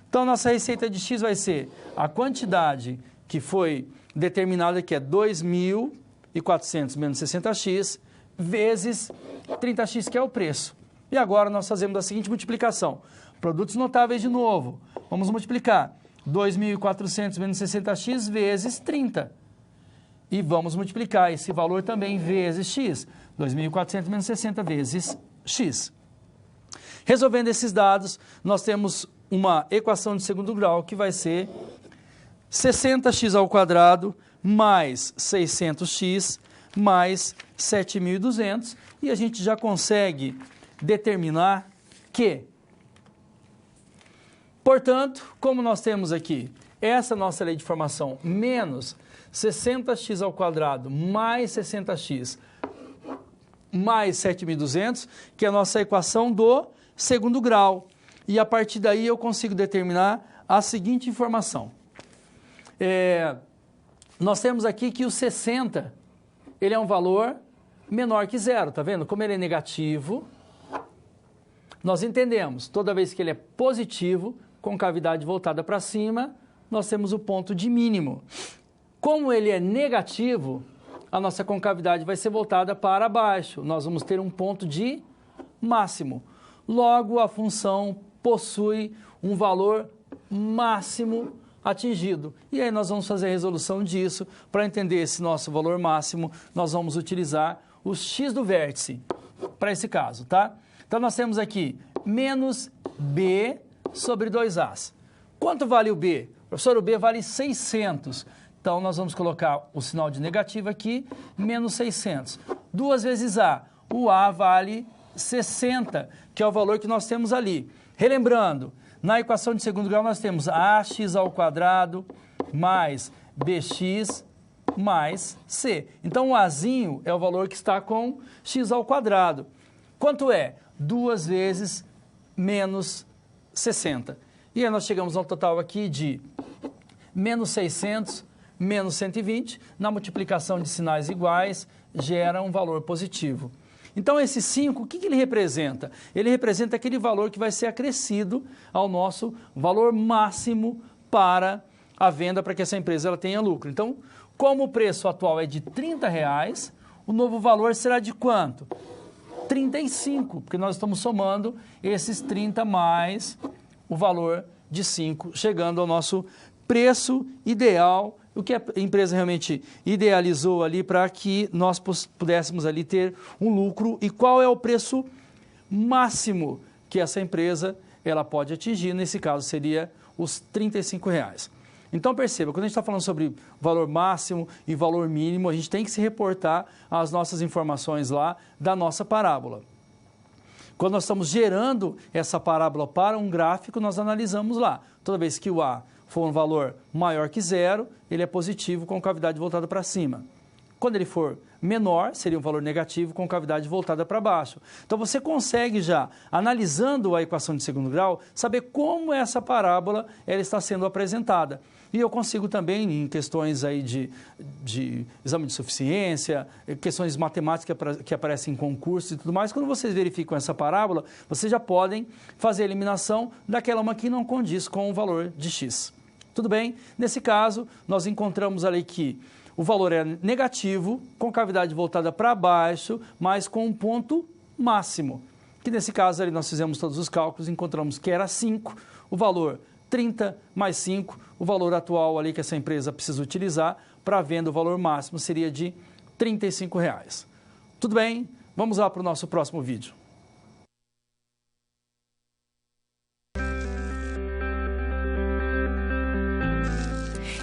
Então, nossa receita de x vai ser a quantidade que foi determinada, que é 2.400 menos 60x, vezes 30x, que é o preço. E agora nós fazemos a seguinte multiplicação. Produtos notáveis de novo. Vamos multiplicar 2.400 menos 60x vezes 30. E vamos multiplicar esse valor também vezes x. 2.400 menos 60 vezes x. Resolvendo esses dados, nós temos uma equação de segundo grau que vai ser 60x ao quadrado mais 600x mais 7.200, e a gente já consegue determinar que, portanto, como nós temos aqui essa nossa lei de formação menos 60x ao quadrado mais 60x mais 7.200, que é a nossa equação do segundo grau. E a partir daí eu consigo determinar a seguinte informação. Nós temos aqui que o 60, ele é um valor menor que zero, tá vendo? Como ele é negativo, nós entendemos, toda vez que ele é positivo, concavidade voltada para cima, nós temos o ponto de mínimo. Como ele é negativo, a nossa concavidade vai ser voltada para baixo. Nós vamos ter um ponto de máximo. Logo, a função possui um valor máximo atingido. E aí nós vamos fazer a resolução disso. Para entender esse nosso valor máximo, nós vamos utilizar o x do vértice para esse caso, tá? Então, nós temos aqui menos b sobre 2a. Quanto vale o b? Professor, o b vale 600. Então, nós vamos colocar o sinal de negativo aqui, menos 600. 2 vezes a. O a vale 60, que é o valor que nós temos ali. Relembrando, na equação de segundo grau nós temos ax ao quadrado mais bx mais c. Então, o azinho é o valor que está com x ao quadrado. Quanto é? 2 vezes menos 60. E aí nós chegamos ao total aqui de menos 600 menos 120. Na multiplicação de sinais iguais, gera um valor positivo. Então, esse 5, o que ele representa? Ele representa aquele valor que vai ser acrescido ao nosso valor máximo para a venda, para que essa empresa ela tenha lucro. Então, como o preço atual é de R$30, o novo valor será de quanto? 35, porque nós estamos somando esses 30 mais o valor de 5, chegando ao nosso preço ideal, o que a empresa realmente idealizou ali para que nós pudéssemos ali ter um lucro. E qual é o preço máximo que essa empresa ela pode atingir? Nesse caso seria os R$35. Então perceba, quando a gente está falando sobre valor máximo e valor mínimo, a gente tem que se reportar às nossas informações lá da nossa parábola. Quando nós estamos gerando essa parábola para um gráfico, nós analisamos lá. Toda vez que o A for um valor maior que zero, ele é positivo com cavidade voltada para cima. Quando ele for menor, seria um valor negativo com cavidade voltada para baixo. Então, você consegue já, analisando a equação de segundo grau, saber como essa parábola ela está sendo apresentada. E eu consigo também, em questões aí de exame de suficiência, questões matemáticas que aparecem em concurso e tudo mais, quando vocês verificam essa parábola, vocês já podem fazer a eliminação daquela uma que não condiz com o valor de x. Tudo bem? Nesse caso, nós encontramos ali que o valor é negativo, com cavidade voltada para baixo, mas com um ponto máximo. Que nesse caso ali nós fizemos todos os cálculos, encontramos que era 5, o valor 30 mais 5, o valor atual ali que essa empresa precisa utilizar para a venda, o valor máximo seria de R$ 35. Tudo bem? Vamos lá para o nosso próximo vídeo.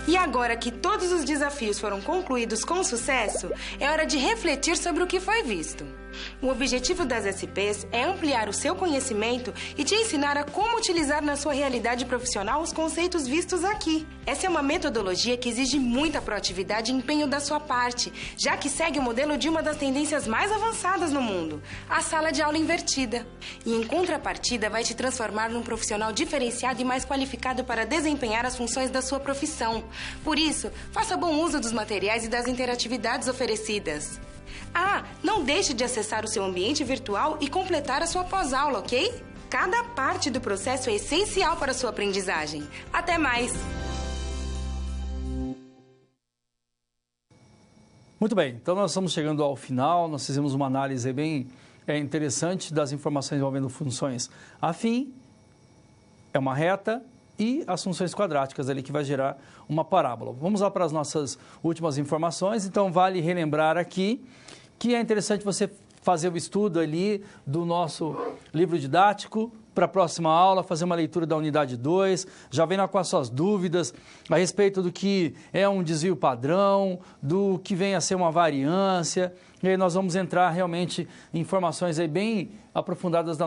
E agora que todos os desafios foram concluídos com sucesso, é hora de refletir sobre o que foi visto. O objetivo das SPs é ampliar o seu conhecimento e te ensinar a como utilizar na sua realidade profissional os conceitos vistos aqui. Essa é uma metodologia que exige muita proatividade e empenho da sua parte, já que segue o modelo de uma das tendências mais avançadas no mundo, a sala de aula invertida. E em contrapartida, vai te transformar num profissional diferenciado e mais qualificado para desempenhar as funções da sua profissão. Por isso, faça bom uso dos materiais e das interatividades oferecidas. Ah, não deixe de acessar o seu ambiente virtual e completar a sua pós-aula, ok? Cada parte do processo é essencial para a sua aprendizagem. Até mais! Muito bem, então nós estamos chegando ao final, nós fizemos uma análise bem interessante das informações envolvendo funções afim, é uma reta e as funções quadráticas ali que vai gerar uma parábola. Vamos lá para as nossas últimas informações, então vale relembrar aqui que é interessante você fazer o estudo ali do nosso livro didático para a próxima aula, fazer uma leitura da unidade 2, já vem lá com as suas dúvidas a respeito do que é um desvio padrão, do que vem a ser uma variância, e aí nós vamos entrar realmente em informações aí bem aprofundadas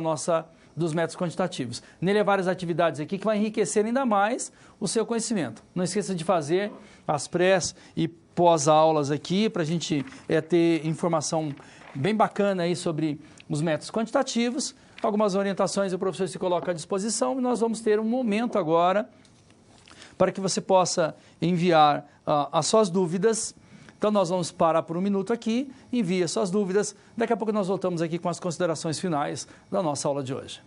dos métodos quantitativos. Nele há várias atividades aqui que vai enriquecer ainda mais o seu conhecimento. Não esqueça de fazer as prés e pós-aulas aqui para a gente ter informação bem bacana aí sobre os métodos quantitativos. Algumas orientações o professor se coloca à disposição e nós vamos ter um momento agora para que você possa enviar as suas dúvidas. Então, nós vamos parar por um minuto aqui, envie as suas dúvidas. Daqui a pouco nós voltamos aqui com as considerações finais da nossa aula de hoje.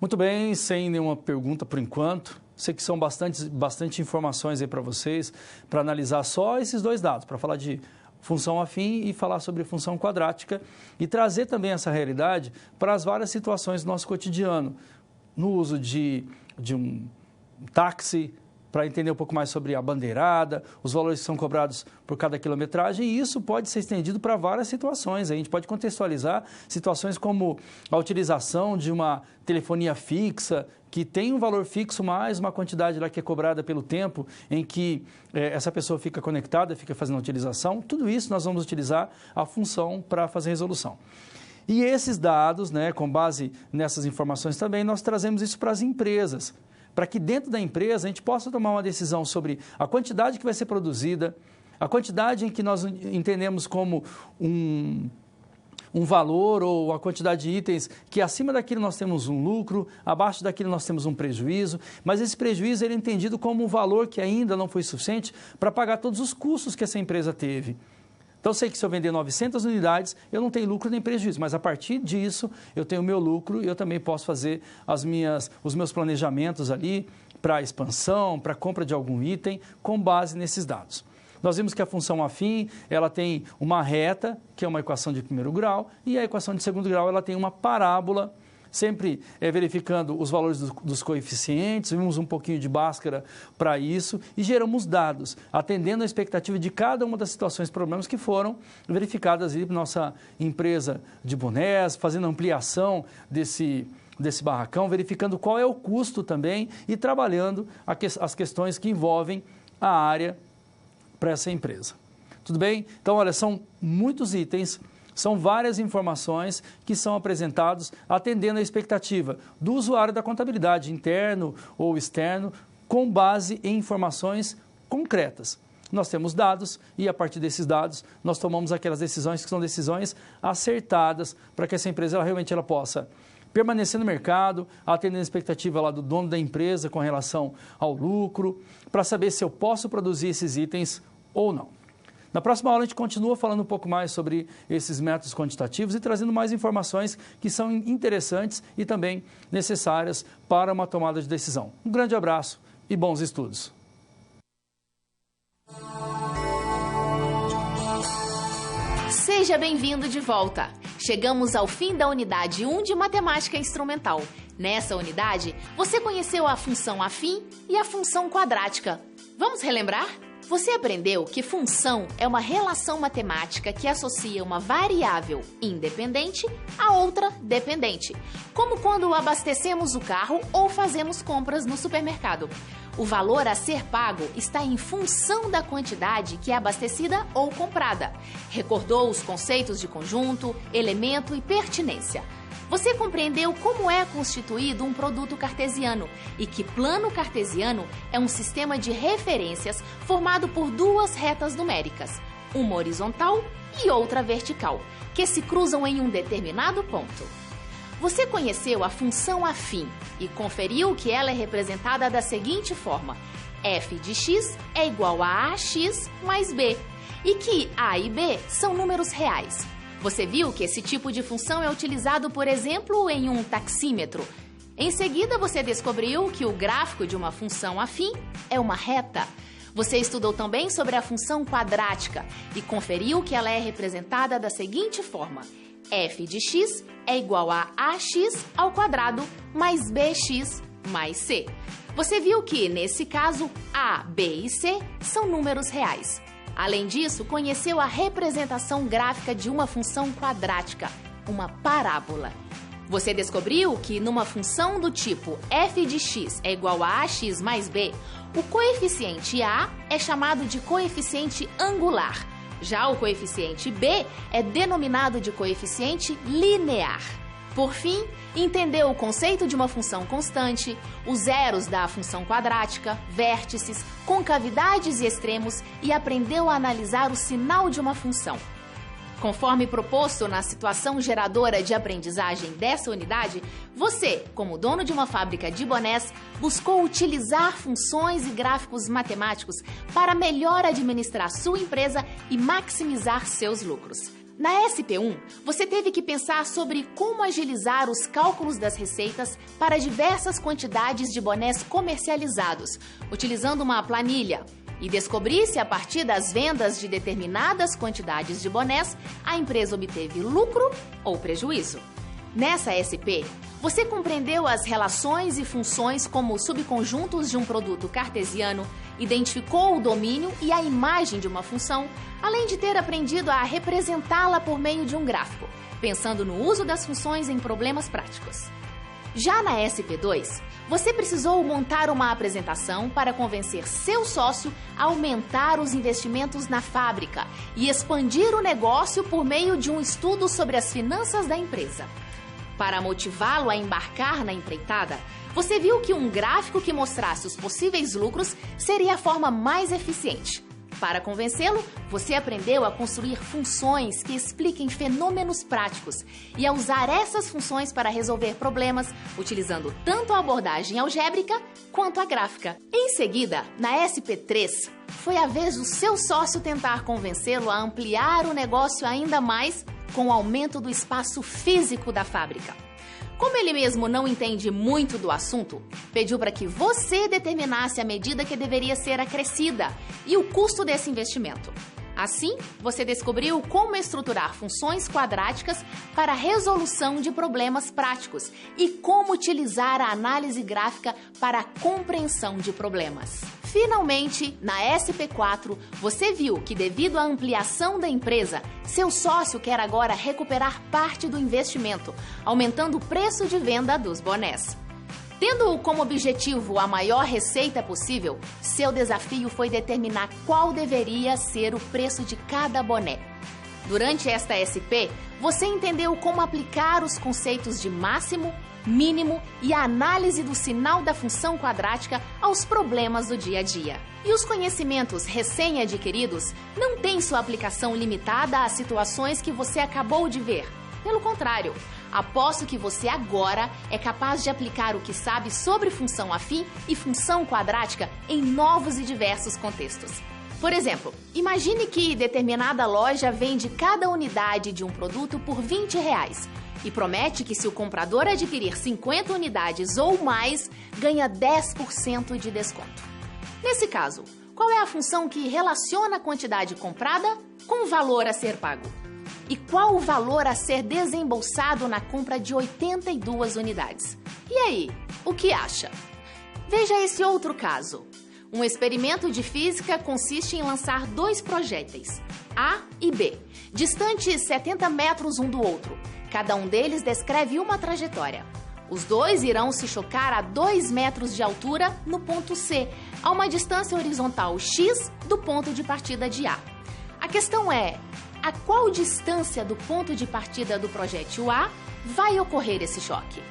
Muito bem, sem nenhuma pergunta por enquanto. Sei que são bastante informações aí para vocês, para analisar só esses dois dados, para falar de função afim e falar sobre função quadrática e trazer também essa realidade para as várias situações do nosso cotidiano, no uso de um táxi, para entender um pouco mais sobre a bandeirada, os valores que são cobrados por cada quilometragem, e isso pode ser estendido para várias situações. A gente pode contextualizar situações como a utilização de uma telefonia fixa, que tem um valor fixo mais uma quantidade lá que é cobrada pelo tempo em que essa pessoa fica conectada, fica fazendo a utilização. Tudo isso nós vamos utilizar a função para fazer a resolução. E esses dados, né, com base nessas informações também, nós trazemos isso para as empresas, para que dentro da empresa a gente possa tomar uma decisão sobre a quantidade que vai ser produzida, a quantidade em que nós entendemos como um valor ou a quantidade de itens que acima daquilo nós temos um lucro, abaixo daquilo nós temos um prejuízo, mas esse prejuízo ele é entendido como um valor que ainda não foi suficiente para pagar todos os custos que essa empresa teve. Então, eu sei que se eu vender 900 unidades, eu não tenho lucro nem prejuízo, mas a partir disso, eu tenho o meu lucro e eu também posso fazer os meus planejamentos ali para expansão, para compra de algum item, com base nesses dados. Nós vimos que a função afim, ela tem uma reta, que é uma equação de primeiro grau, e a equação de segundo grau, ela tem uma parábola, sempre verificando os valores dos coeficientes, vimos um pouquinho de Bhaskara para isso e geramos dados, atendendo a expectativa de cada uma das situações e problemas que foram verificadas ali para nossa empresa de bonés, fazendo ampliação desse barracão, verificando qual é o custo também e trabalhando as questões que envolvem a área para essa empresa. Tudo bem? Então, olha, são muitos itens. São várias informações que são apresentados atendendo a expectativa do usuário da contabilidade, interno ou externo, com base em informações concretas. Nós temos dados e, a partir desses dados, nós tomamos aquelas decisões que são decisões acertadas para que essa empresa realmente possa permanecer no mercado, atendendo a expectativa lá do dono da empresa com relação ao lucro, para saber se eu posso produzir esses itens ou não. Na próxima aula a gente continua falando um pouco mais sobre esses métodos quantitativos e trazendo mais informações que são interessantes e também necessárias para uma tomada de decisão. Um grande abraço e bons estudos! Seja bem-vindo de volta! Chegamos ao fim da unidade 1 de Matemática Instrumental. Nessa unidade, você conheceu a função afim e a função quadrática. Vamos relembrar? Você aprendeu que função é uma relação matemática que associa uma variável independente a outra dependente, como quando abastecemos o carro ou fazemos compras no supermercado. O valor a ser pago está em função da quantidade que é abastecida ou comprada. Recordou os conceitos de conjunto, elemento e pertinência. Você compreendeu como é constituído um produto cartesiano e que plano cartesiano é um sistema de referências formado por duas retas numéricas, uma horizontal e outra vertical, que se cruzam em um determinado ponto. Você conheceu a função afim e conferiu que ela é representada da seguinte forma: f de x é igual a ax mais b, e que a e b são números reais. Você viu que esse tipo de função é utilizado, por exemplo, em um taxímetro. Em seguida, você descobriu que o gráfico de uma função afim é uma reta. Você estudou também sobre a função quadrática e conferiu que ela é representada da seguinte forma: f de x é igual a ax ao quadrado mais bx mais c. Você viu que, nesse caso, a, b e c são números reais. Além disso, conheceu a representação gráfica de uma função quadrática, uma parábola. Você descobriu que numa função do tipo f de x é igual a ax mais b, o coeficiente a é chamado de coeficiente angular. Já o coeficiente b é denominado de coeficiente linear. Por fim, entendeu o conceito de uma função constante, os zeros da função quadrática, vértices, concavidades e extremos e aprendeu a analisar o sinal de uma função. Conforme proposto na situação geradora de aprendizagem dessa unidade, você, como dono de uma fábrica de bonés, buscou utilizar funções e gráficos matemáticos para melhor administrar sua empresa e maximizar seus lucros. Na SP1, você teve que pensar sobre como agilizar os cálculos das receitas para diversas quantidades de bonés comercializados, utilizando uma planilha, e descobrir se a partir das vendas de determinadas quantidades de bonés, a empresa obteve lucro ou prejuízo. Nessa SP, você compreendeu as relações e funções como subconjuntos de um produto cartesiano, identificou o domínio e a imagem de uma função, além de ter aprendido a representá-la por meio de um gráfico, pensando no uso das funções em problemas práticos. Já na SP2, você precisou montar uma apresentação para convencer seu sócio a aumentar os investimentos na fábrica e expandir o negócio por meio de um estudo sobre as finanças da empresa. Para motivá-lo a embarcar na empreitada, você viu que um gráfico que mostrasse os possíveis lucros seria a forma mais eficiente. Para convencê-lo, você aprendeu a construir funções que expliquem fenômenos práticos e a usar essas funções para resolver problemas, utilizando tanto a abordagem algébrica quanto a gráfica. Em seguida, na SP3, foi a vez do seu sócio tentar convencê-lo a ampliar o negócio ainda mais com o aumento do espaço físico da fábrica. Como ele mesmo não entende muito do assunto, pediu para que você determinasse a medida que deveria ser acrescida e o custo desse investimento. Assim, você descobriu como estruturar funções quadráticas para a resolução de problemas práticos e como utilizar a análise gráfica para a compreensão de problemas. Finalmente, na SP4, você viu que devido à ampliação da empresa, seu sócio quer agora recuperar parte do investimento, aumentando o preço de venda dos bonés. Tendo como objetivo a maior receita possível, seu desafio foi determinar qual deveria ser o preço de cada boné. Durante esta SP, você entendeu como aplicar os conceitos de máximo, mínimo e a análise do sinal da função quadrática aos problemas do dia a dia. E os conhecimentos recém-adquiridos não têm sua aplicação limitada às situações que você acabou de ver. Pelo contrário, aposto que você agora é capaz de aplicar o que sabe sobre função afim e função quadrática em novos e diversos contextos. Por exemplo, imagine que determinada loja vende cada unidade de um produto por R$20 e promete que se o comprador adquirir 50 unidades ou mais, ganha 10% de desconto. Nesse caso, qual é a função que relaciona a quantidade comprada com o valor a ser pago? E qual o valor a ser desembolsado na compra de 82 unidades? E aí, o que acha? Veja esse outro caso. Um experimento de física consiste em lançar dois projéteis, A e B, distantes 70 metros um do outro. Cada um deles descreve uma trajetória. Os dois irão se chocar a 2 metros de altura no ponto C, a uma distância horizontal x do ponto de partida de A. A questão é: a qual distância do ponto de partida do projétil A vai ocorrer esse choque?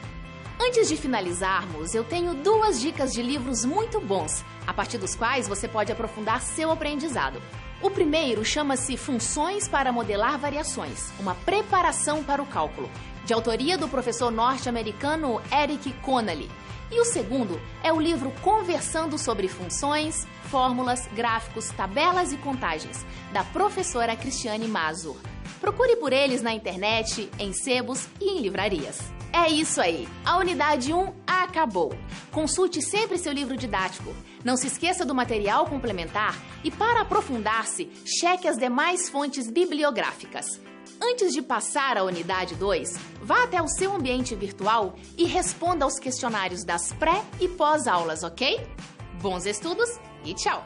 Antes de finalizarmos, eu tenho 2 dicas de livros muito bons, a partir dos quais você pode aprofundar seu aprendizado. O primeiro chama-se Funções para Modelar Variações, uma preparação para o cálculo, de autoria do professor norte-americano Eric Connelly. E o segundo é o livro Conversando sobre Funções, Fórmulas, Gráficos, Tabelas e Contagens, da professora Cristiane Mazur. Procure por eles na internet, em sebos e em livrarias. É isso aí, a unidade 1 acabou. Consulte sempre seu livro didático. Não se esqueça do material complementar e, para aprofundar-se, cheque as demais fontes bibliográficas. Antes de passar à unidade 2, vá até o seu ambiente virtual e responda aos questionários das pré- e pós-aulas, ok? Bons estudos e tchau!